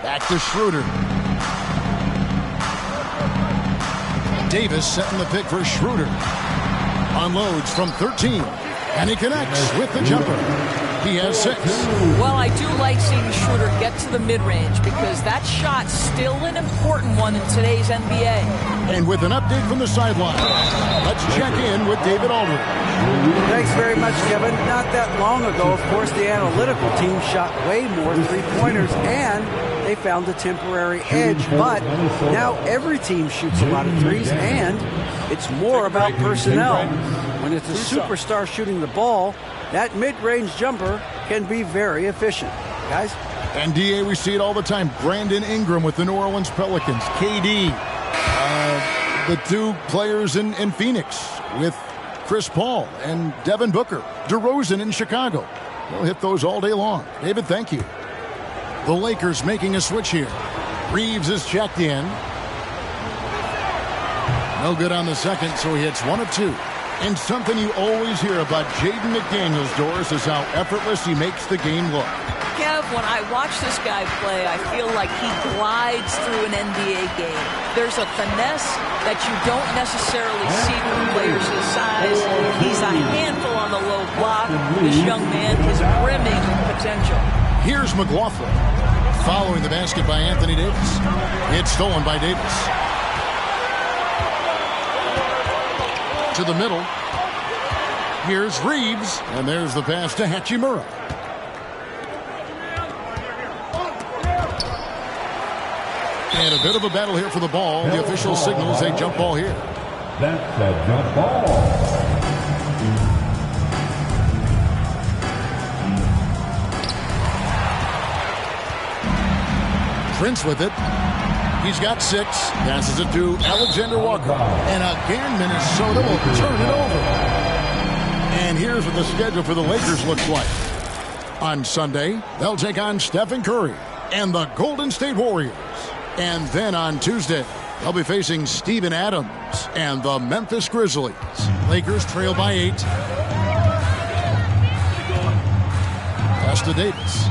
A: Back to Schroeder. Davis setting the pick for Schroeder. Unloads from 13. And he connects with the jumper. He has 6.
B: Well, I do like seeing Schroeder get to the mid-range because that shot's still an important one in today's NBA.
A: And with an update from the sideline, let's check in with David Aldridge.
D: Thanks very much, Kevin. Not that long ago, of course, the analytical team shot way more three-pointers and they found a temporary edge. But now every team shoots a lot of threes and it's more about personnel. When it's a superstar shooting the ball, that mid-range jumper can be very efficient. Guys?
A: And DA, we see it all the time. Brandon Ingram with the New Orleans Pelicans. KD. The 2 players in Phoenix with Chris Paul and Devin Booker. DeRozan in Chicago. We'll hit those all day long. David, thank you. The Lakers making a switch here. Reeves is checked in. No good on the second, so he hits 1 of 2. And something you always hear about Jaden McDaniels, Doris, is how effortless he makes the game look.
B: Kev, when I watch this guy play, I feel like he glides through an NBA game. There's a finesse that you don't necessarily see from players his size. He's a handful on the low block. This young man is brimming with potential.
A: Here's McLaughlin. Following the basket by Anthony Davis. It's stolen by Davis. To the middle. Here's Reeves. And there's the pass to Hachimura. And a bit of a battle here for the ball. The official signals a jump ball here.
E: That's a jump ball.
A: Prince with it. He's got 6. Passes it to Alexander Walker. And again, Minnesota will turn it over. And here's what the schedule for the Lakers looks like. On Sunday, they'll take on Stephen Curry and the Golden State Warriors. And then on Tuesday, they'll be facing Steven Adams and the Memphis Grizzlies. Lakers trail by 8. Pass to Davis.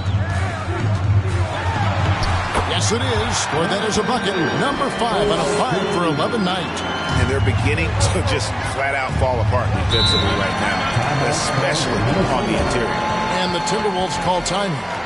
A: Yes, it is. Or that is a bucket. Number 5 on a 5 for 11 night.
C: And they're beginning to just flat out fall apart defensively right now, especially on the interior.
A: And the Timberwolves call time here.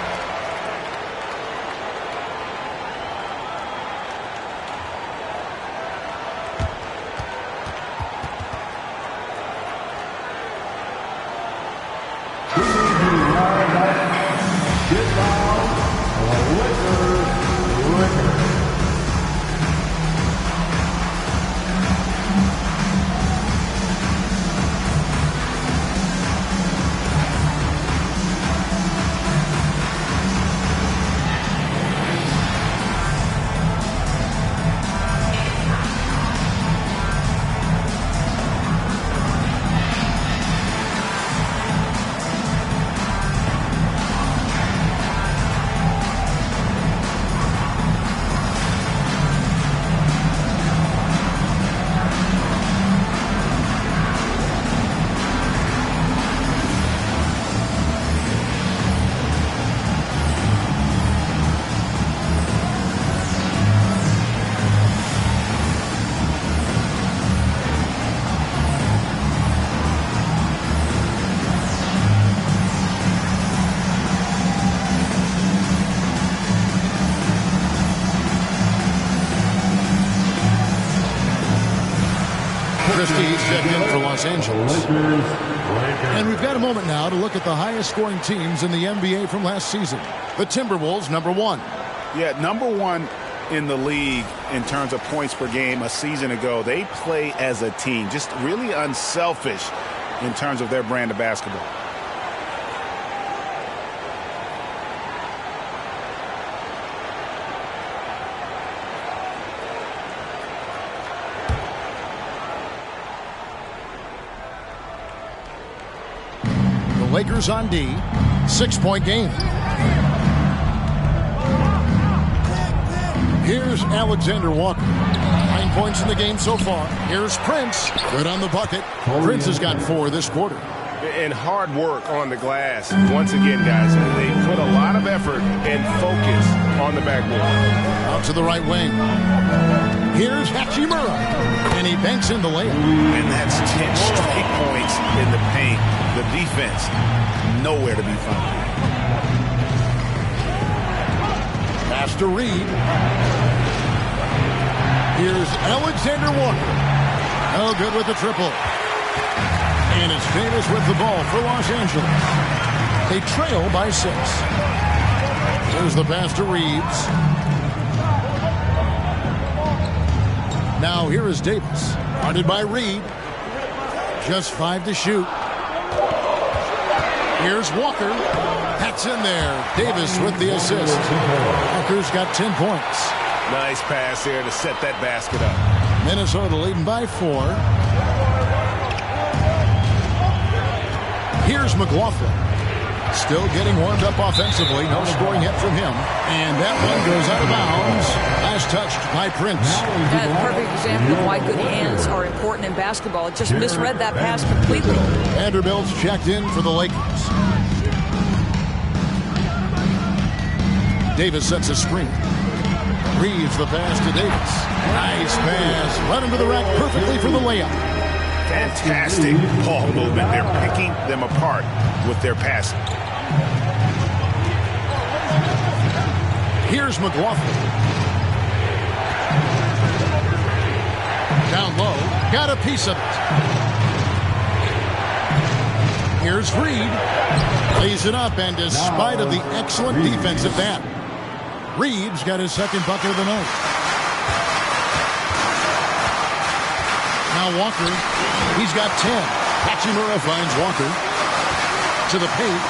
A: He's checked in for Los Angeles. And we've got a moment now to look at the highest scoring teams in the NBA from last season. The Timberwolves, number 1.
C: Yeah, number 1 in the league in terms of points per game a season ago. They play as a team, just really unselfish in terms of their brand of basketball.
A: The Lakers on D, 6-point game. Here's Alexander Walker. 9 points in the game so far. Here's Prince. Good on the bucket. Prince has got 4 this quarter.
C: And hard work on the glass. Once again, guys, they put a lot of effort and focus on the backboard.
A: Out to the right wing. Here's Hachimura. And he banks in the layup.
C: And that's 10 straight points in the paint. The defense, nowhere to be found.
A: Pass to Reed. Here's Alexander Walker. Oh, good with the triple. And it's Davis with the ball for Los Angeles. They trail by 6. Here's the pass to Reeves. Now here is Davis. Guarded by Reed. Just 5 to shoot. Here's Walker. That's in there. Davis with the assist. Walker's got 10 points.
C: Nice pass here to set that basket up.
A: Minnesota leading by 4. Here's McLaughlin. Still getting warmed up offensively. No scoring yet from him. And that one goes out of bounds. Last touched by Prince.
B: That's a perfect example of why good hands are important in basketball. It just misread that pass completely.
A: Vanderbilt's checked in for the Lakers. Davis sets a screen. Reeves the pass to Davis. Nice pass. Run into the rack perfectly for the layup.
C: Fantastic ball movement. They're picking them apart with their passing.
A: Here's McLaughlin. Down low. Got a piece of it. Here's Reed. Lays it up, and despite of the excellent defense at that, Reeves got his second bucket of the night. Now Walker, he's got 10. Hachimura finds Walker to the paint.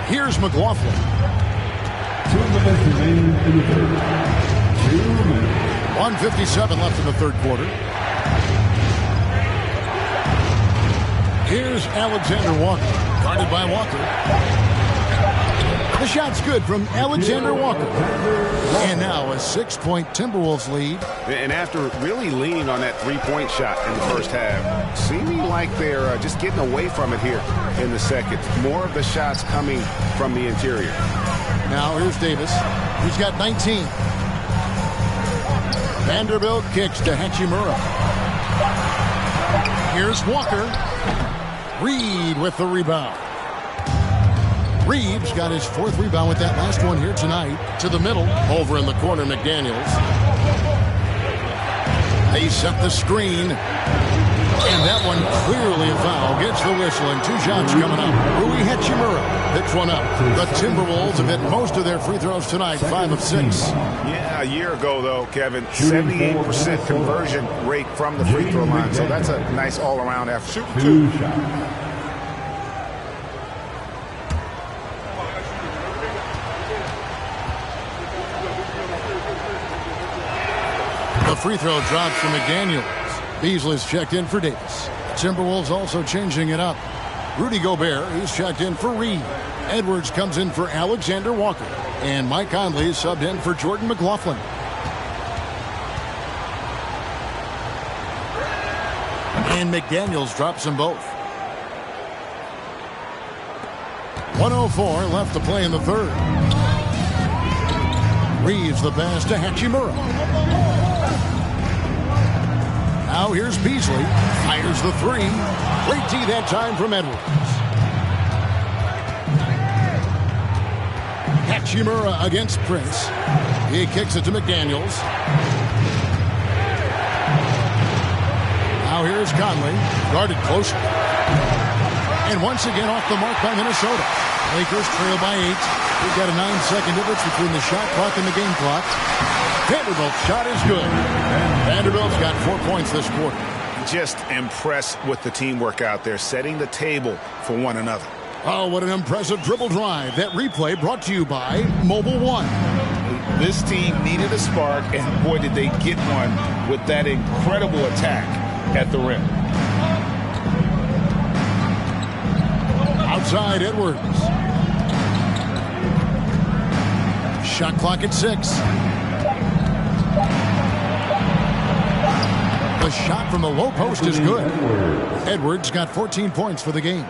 A: Here's McLaughlin.
E: 2 minutes remaining in the third. 2 minutes.
A: 1:57 left in the third quarter. Here's Alexander Walker, guarded by Walker. The shot's good from Alexander Walker. And now a 6-point Timberwolves lead.
C: And after really leaning on that three-point shot in the first half, seeming like they're just getting away from it here in the second. More of the shots coming from the interior.
A: Now here's Davis. He's got 19. Vanderbilt kicks to Hachimura. Here's Walker. Reed with the rebound. Reeves got his 4th rebound with that last one here tonight. To the middle. Over in the corner, McDaniels. They set the screen. And that one clearly a foul. Gets the whistle, and 2 shots coming up. Rui Hachimura picks one up. The Timberwolves have hit most of their free throws tonight, 5 of 6.
C: Yeah, a year ago, though, Kevin, 78% conversion rate from the free throw line. So that's a nice all-around effort. Shooting 2 shots.
A: The free throw drops from McDaniels. Beasley's checked in for Davis. Timberwolves also changing it up. Rudy Gobert, he's checked in for Reed. Edwards comes in for Alexander Walker. And Mike Conley subbed in for Jordan McLaughlin. And McDaniels drops them both. 1:04 left to play in the third. Reeves the pass to Hachimura. Now here's Beasley. Fires the 3. Great D that time from Edwards. Hachimura against Prince. He kicks it to McDaniels. Now here's Conley, guarded closely. And once again off the mark by Minnesota. Lakers trail by 8. We've got a 9-second difference between the shot clock and the game clock. Vanderbilt's shot is good. Vanderbilt's got 4 points this quarter.
C: Just impressed with the teamwork out there, setting the table for one another.
A: Oh, what an impressive dribble drive. That replay brought to you by Mobile One.
C: This team needed a spark, and boy, did they get one with that incredible attack at the rim.
A: Outside Edwards. Shot clock at 6. The shot from the low post is good. Edwards got 14 points for the game.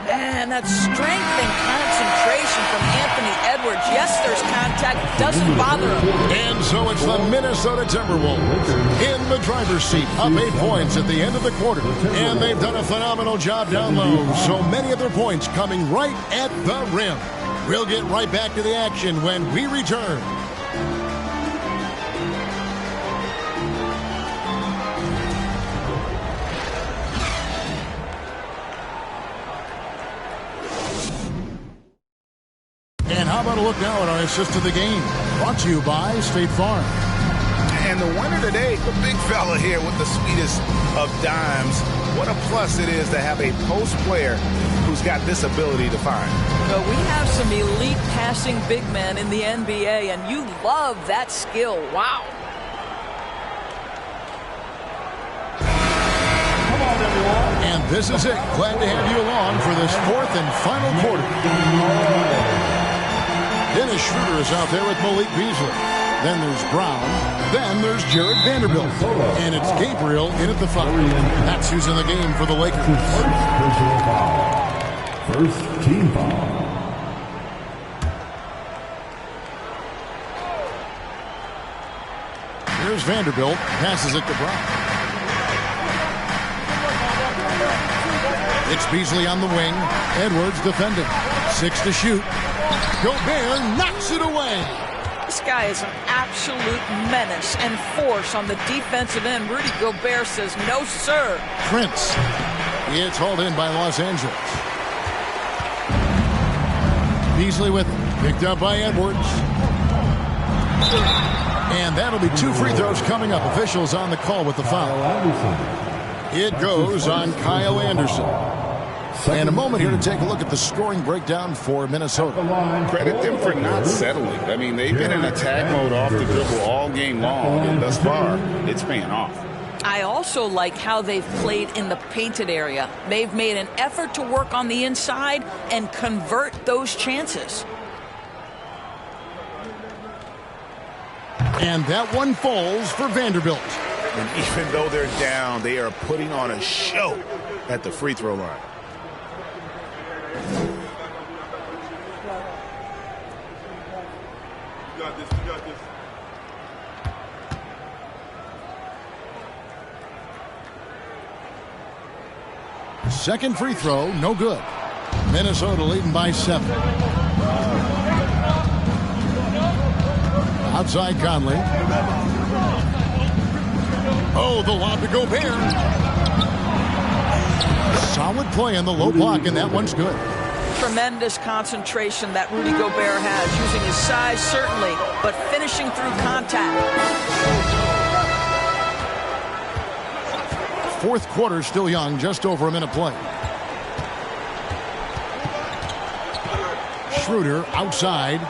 B: Man, that strength and concentration from Anthony Edwards. Yes, there's contact. Doesn't bother him.
A: And so it's the Minnesota Timberwolves in the driver's seat, up 8 points at the end of the quarter. And they've done a phenomenal job down low. So many of their points coming right at the rim. We'll get right back to the action when we return. And how about a look now at our assist of the game? Brought to you by State Farm.
C: And the winner today, the big fella here with the sweetest of dimes. What a plus it is to have a post player who's got this ability to find.
B: So we have some elite passing big men in the NBA, and you love that skill. Wow.
A: And this is it. Glad to have you along for this 4th and final quarter. Dennis Schroeder is out there with Malik Beasley. Then there's Brown. Then there's Jared Vanderbilt. And it's Gabriel in at the 5. That's who's in the game for the Lakers.
E: First team foul.
A: Here's Vanderbilt. Passes it to Brown. It's Beasley on the wing. Edwards defending. 6 to shoot. Gobert knocks it away.
B: This guy is an absolute menace and force on the defensive end. Rudy Gobert says, no, sir.
A: Prince. It's hauled in by Los Angeles. Beasley with it. Picked up by Edwards. And that'll be 2 free throws coming up. Officials on the call with the foul. It goes on Kyle Anderson. And a moment here to take a look at the scoring breakdown for Minnesota.
C: Credit them for not settling. I mean, they've been in attack mode off the dribble all game long, and thus far, it's paying off.
B: I also like how they've played in the painted area. They've made an effort to work on the inside and convert those chances.
A: And that one falls for Vanderbilt.
C: And even though they're down, they are putting on a show at the free throw line.
F: You got this. You got this.
A: Second free throw, no good. Minnesota leading by 7. Outside Conley. Oh, the lob to Gobert. Solid play on the low block, and that one's good.
B: Tremendous concentration that Rudy Gobert has, using his size, certainly, but finishing through contact.
A: Fourth quarter still young, just over a minute play. Schroeder outside.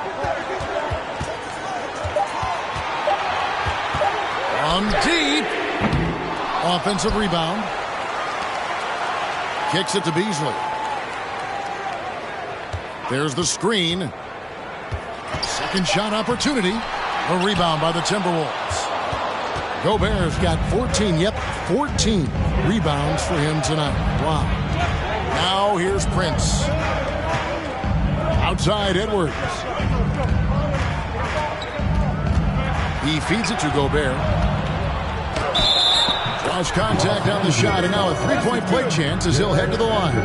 A: On deep. Offensive rebound. Kicks it to Beasley. There's the screen. Second shot opportunity. A rebound by the Timberwolves. Gobert's got 14. Yep, 14 rebounds for him tonight. Wow. Now here's Prince. Outside Edwards. He feeds it to Gobert. Draws contact on the shot, and now a three-point play chance as he'll head to the line.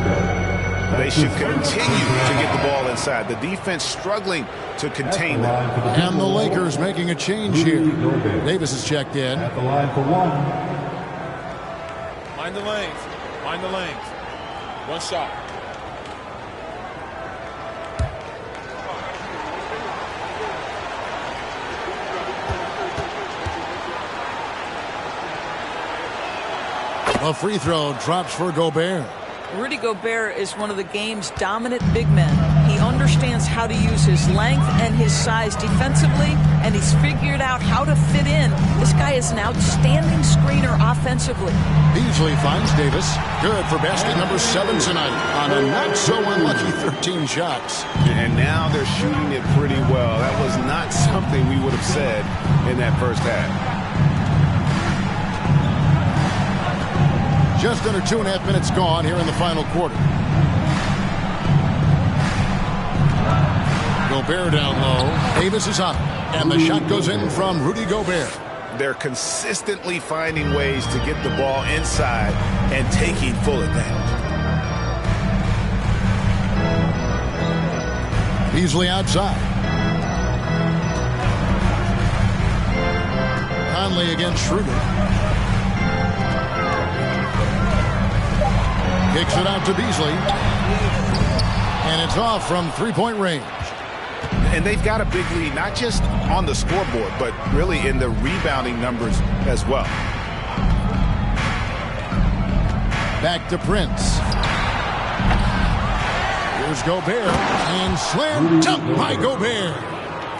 C: They should continue to get the ball inside. The defense struggling to contain them.
A: And the Lakers making a change here. Davis is checked in.
E: At the line for one.
F: Mind the lanes. Mind the lanes. One shot.
A: A free throw drops for Gobert.
B: Rudy Gobert is one of the game's dominant big men. He understands how to use his length and his size defensively, and he's figured out how to fit in. This guy is an outstanding screener offensively.
A: Beasley finds Davis. Good for basket number 7 tonight on a not-so-unlucky 13 shots.
C: And now they're shooting it pretty well. That was not something we would have said in that first half.
A: Just under 2.5 minutes gone here in the final quarter. Gobert down low. Davis is up. And the shot goes in from Rudy Gobert.
C: They're consistently finding ways to get the ball inside and taking full advantage.
A: Beasley outside. Conley against Schroeder. Kicks it out to Beasley. And it's off from three-point range.
C: And they've got a big lead, not just on the scoreboard, but really in the rebounding numbers as well.
A: Back to Prince. Here's Gobert. And slam dunk by Gobert.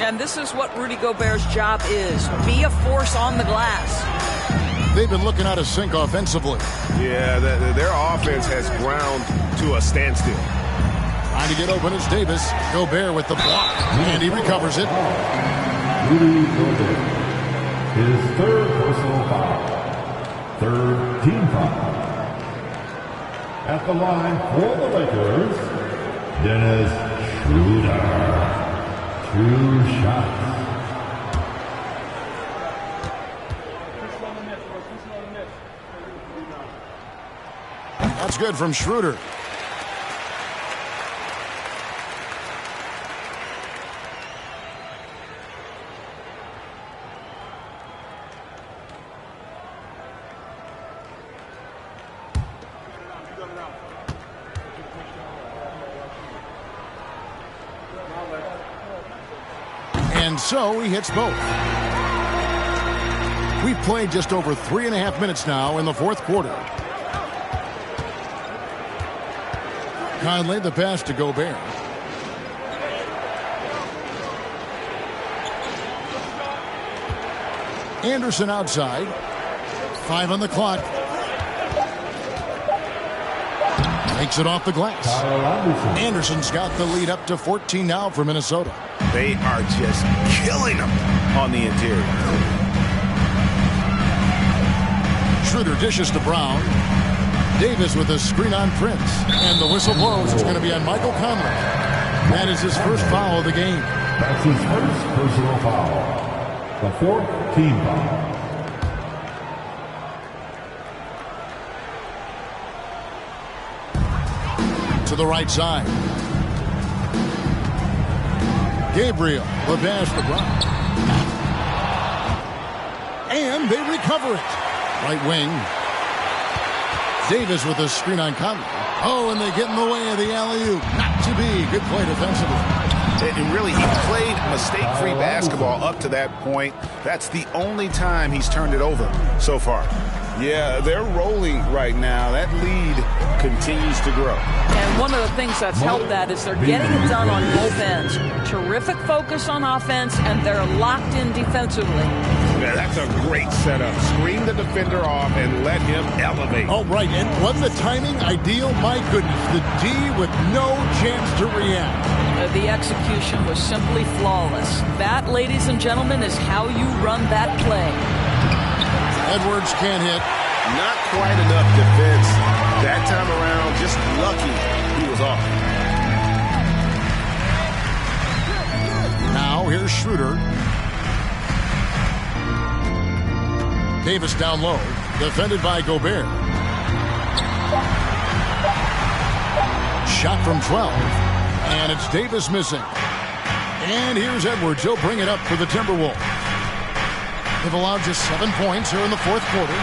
B: And this is what Rudy Gobert's job is. Be a force on the glass.
A: They've been looking out of sync offensively.
C: Yeah, their offense has ground to a standstill.
A: Trying to get open is Davis. Gobert with the block. And he recovers it.
E: Rudy Gobert. His third personal foul. Third team foul. At the line for the Lakers, Dennis Schroeder. 2 shots.
A: That's good from Schroeder. And so he hits both. We've played just over 3.5 minutes now in the fourth quarter. Conley, the pass to Gobert. Anderson outside. 5 on the clock. Makes it off the glass. Anderson's got the lead up to 14 now for Minnesota.
C: They are just killing them on the interior.
A: Schroeder dishes to Brown. Davis with a screen on Prince. And the whistle blows. It's going to be on Michael Conley. That is his first foul of the game.
E: That's his first personal foul. The 4th team foul.
A: To the right side. Gabriel, the pass to Brown. And they recover it. Right wing. Davis with a screen on Conley. Oh, and they get in the way of the alley-oop. Not to be. Good play defensively.
C: And really, he played mistake-free basketball up to that point. That's the only time he's turned it over so far. Yeah, they're rolling right now. That lead continues to grow.
B: And one of the things that's helped that is they're getting it done on both ends. Terrific focus on offense, and they're locked in defensively.
C: Yeah, that's a great setup. Screen the defender off and let him elevate.
A: Oh, right. And wasn't the timing ideal? My goodness. The D with no chance to react.
B: The execution was simply flawless. That, ladies and gentlemen, is how you run that play.
A: Edwards can't hit.
C: Not quite enough defense. That time around, just lucky he was off.
A: Now here's Schroeder. Davis down low. Defended by Gobert. Shot from 12. And it's Davis missing. And here's Edwards. He'll bring it up for the Timberwolves. They've allowed just 7 points here in the fourth quarter.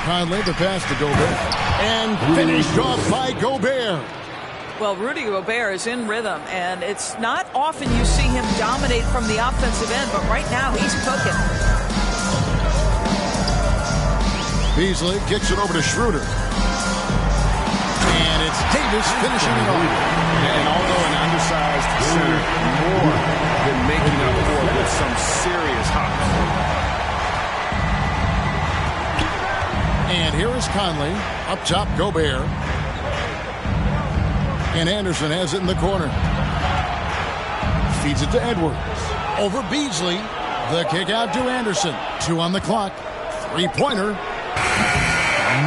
A: Conley, the pass to Gobert. And finished off by Gobert.
B: Well, Rudy Gobert is in rhythm, and it's not often you see him dominate from the offensive end, but right now he's cooking.
A: Beasley kicks it over to Schroeder. And it's Davis finishing it off.
C: And although an undersized center, more than making up for it with some serious hops.
A: And here is Conley. Up top, Gobert. And Anderson has it in the corner. Feeds it to Edwards. Over Beasley. The kick out to Anderson. 2 on the clock. 3-pointer.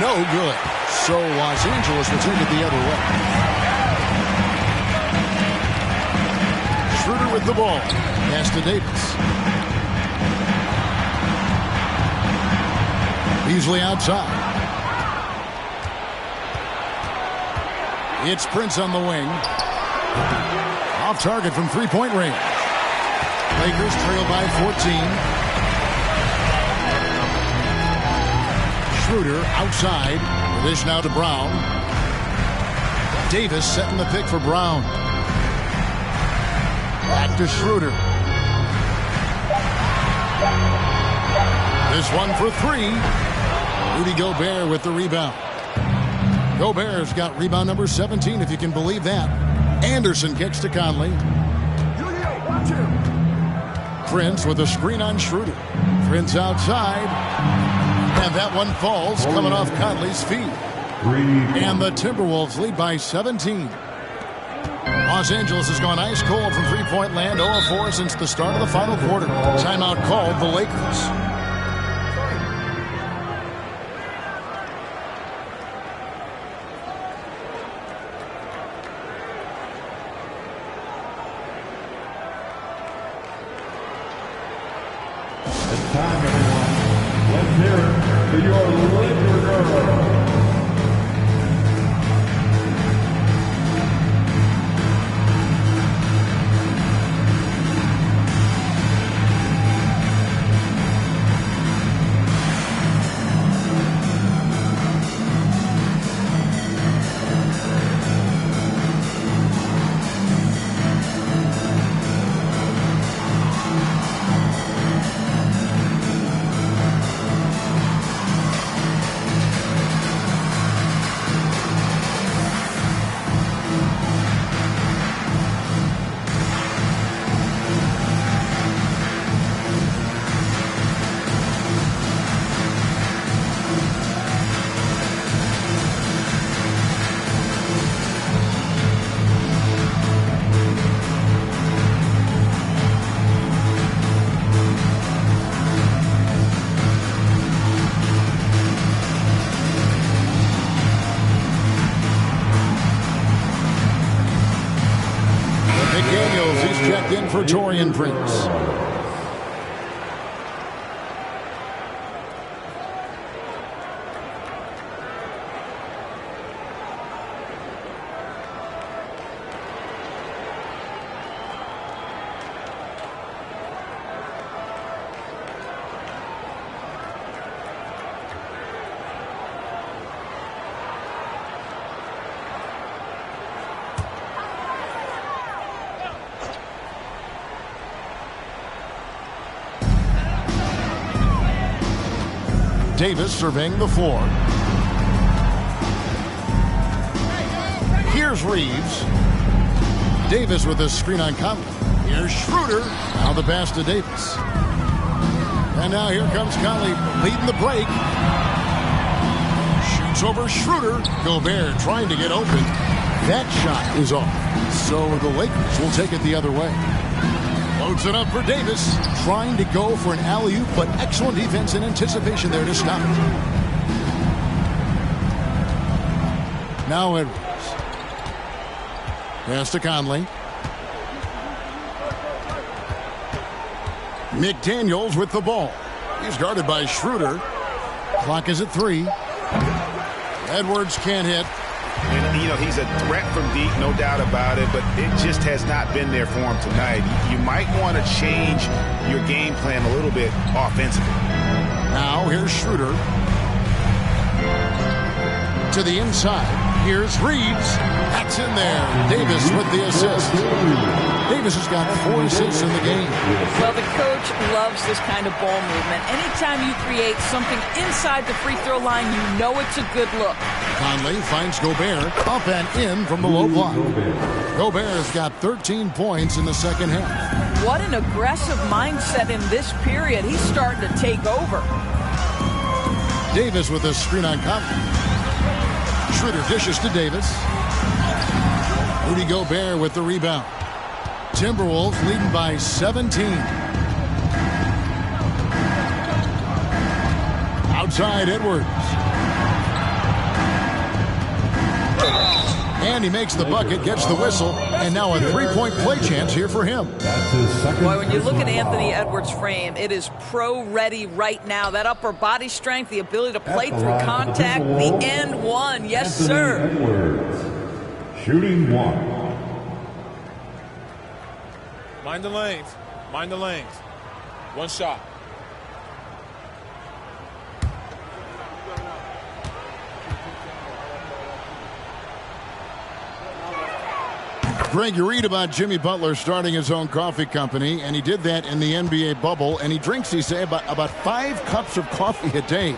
A: No good. So Los Angeles will take it the other way. Schroeder with the ball. Pass to Davis. Beasley outside. It's Prince on the wing. Off target from 3-point range. Lakers trail by 14. Schroeder outside. The dish now to Brown. Davis setting the pick for Brown. Back to Schroeder. This one for 3. Rudy Gobert with the rebound. Gobert's got rebound number 17, if you can believe that. Anderson kicks to Conley. Prince with a screen on Schroeder. Prince outside. And that one falls, coming off Conley's feet. And the Timberwolves lead by 17. Los Angeles has gone ice cold from 3-point land, 0-4 since the start of the final quarter. Timeout called the Lakers.
E: It's time, everyone. Let's hear it for your Laker girl.
A: For Taurean Prince. Davis surveying the floor. Here's Reeves. Davis with a screen on Conley. Here's Schroeder. Now the pass to Davis. And now here comes Conley leading the break. Shoots over Schroeder. Gobert trying to get open. That shot is off. So the Lakers will take it the other way. Loads it up for Davis. Trying to go for an alley-oop, but excellent defense and anticipation there to stop it. Now Edwards. Pass to Conley. McDaniels with the ball. He's guarded by Schroeder. Clock is at 3. Edwards can't hit.
C: You know, he's a threat from deep, no doubt about it, but it just has not been there for him tonight. You might want to change your game plan a little bit offensively.
A: Now here's Schroeder. To the inside. Here's Reeves. That's in there. Davis with the assist. Davis has got 4 assists in the game.
B: Well, the coach loves this kind of ball movement. Anytime you create something inside the free throw line, you know it's a good look.
A: Conley finds Gobert up and in from the low block. Gobert has got 13 points in the second half.
B: What an aggressive mindset in this period. He's starting to take over.
A: Davis with a screen on Conley. Schroeder dishes to Davis. Rudy Gobert with the rebound. Timberwolves leading by 17. Outside Edwards. And he makes the bucket, gets the whistle, and now a 3-point play chance here for him.
B: Boy, when you look at Anthony Edwards' frame, it is pro-ready right now. That upper body strength, the ability to play through contact, the and one. Yes, sir.
E: Edwards, shooting 1.
F: Mind the lanes. Mind the lanes. One shot.
A: Greg, you read about Jimmy Butler starting his own coffee company, and he did that in the NBA bubble, and he drinks, he say, about 5 cups of coffee a day.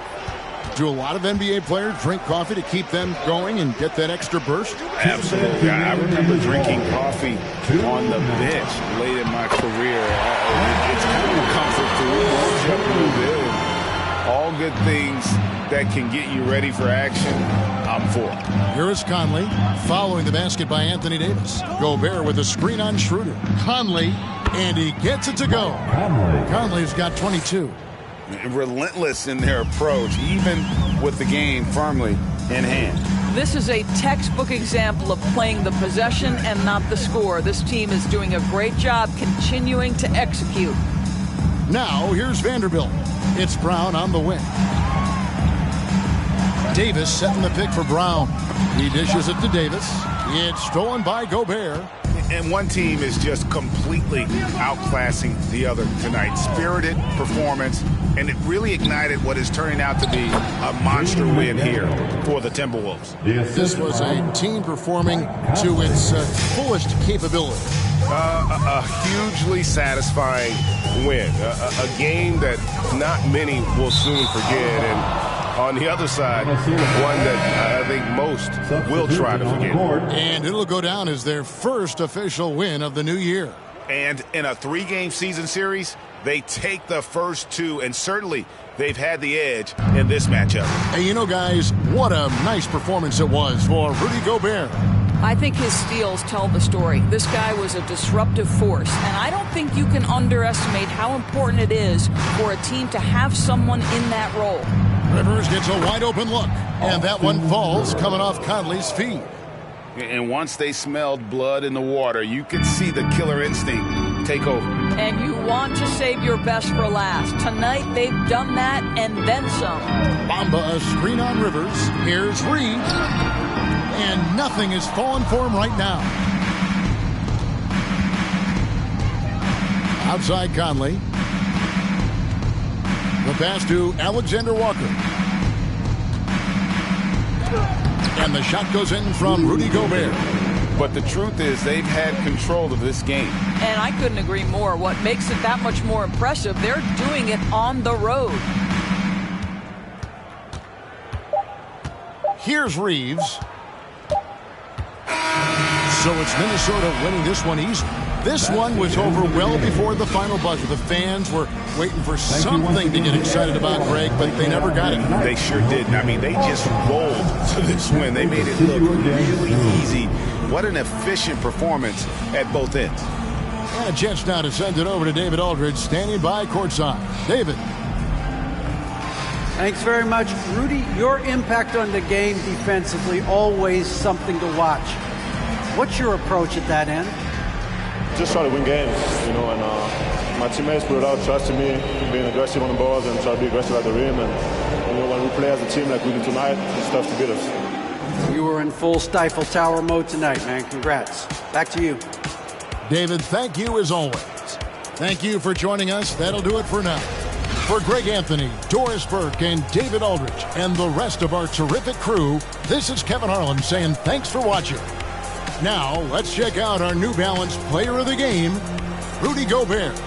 A: Do a lot of NBA players drink coffee to keep them going and get that extra burst?
C: Absolutely. I remember drinking coffee on the bench late in my career. It's kind of a comfort food. Warms you up a little bit. All good things that can get you ready for action, I'm for.
A: Here is Conley following the basket by Anthony Davis. Gobert with a screen on Schroeder. Conley, and he gets it to go. Conley's got 22.
C: Relentless in their approach, even with the game firmly in hand.
B: This is a textbook example of playing the possession and not the score. This team is doing a great job continuing to execute.
A: Now, here's Vanderbilt. It's Brown on the wing. Davis setting the pick for Brown. He dishes it to Davis. It's stolen by Gobert.
C: And one team is just completely outclassing the other tonight. Spirited performance, and it really ignited what is turning out to be a monster win here for the Timberwolves.
A: This was a team performing to its fullest capability.
J: A hugely satisfying win. A game that not many will soon forget. And on the other side, one that I think most will try to forget.
A: And it'll go down as their first official win of the new year.
C: And in a 3-game season series, they take the first 2, and certainly they've had the edge in this matchup.
A: Hey, you know, guys, what a nice performance it was for Rudy Gobert.
B: I think his steals tell the story. This guy was a disruptive force, and I don't think you can underestimate how important it is for a team to have someone in that role.
A: Rivers gets a wide-open look, and that one falls coming off Conley's feet.
C: And once they smelled blood in the water, you could see the killer instinct take over.
B: And you want to save your best for last. Tonight, they've done that and then some.
A: Bamba, a screen on Rivers. Here's Reed. And nothing is falling for him right now. Outside Conley. The pass to Alexander Walker. And the shot goes in from Rudy Gobert.
C: But the truth is they've had control of this game.
B: And I couldn't agree more. What makes it that much more impressive, they're doing it on the road.
A: Here's Reeves. So it's Minnesota winning this one easily. This one was over well before the final buzzer. The fans were waiting for something to get excited about, Greg, but they never got it.
C: They sure didn't. I mean, they just rolled to this win. They made it look really easy. What an efficient performance at both ends.
A: And a chance now to send it over to David Aldridge, standing by courtside. David.
D: Thanks very much. Rudy, your impact on the game defensively, always something to watch. What's your approach at that end?
K: Just try to win games, you know, and my teammates put it out, trusting me, being aggressive on the balls and try to be aggressive at the rim. And, you know, when we play as a team like we did tonight, it's tough to beat us.
D: You were in full Stifle Tower mode tonight, man. Congrats. Back to you.
A: David, thank you as always. Thank you for joining us. That'll do it for now. For Greg Anthony, Doris Burke, and David Aldridge, and the rest of our terrific crew, this is Kevin Harlan saying thanks for watching. Now, let's check out our New Balance Player of the Game, Rudy Gobert.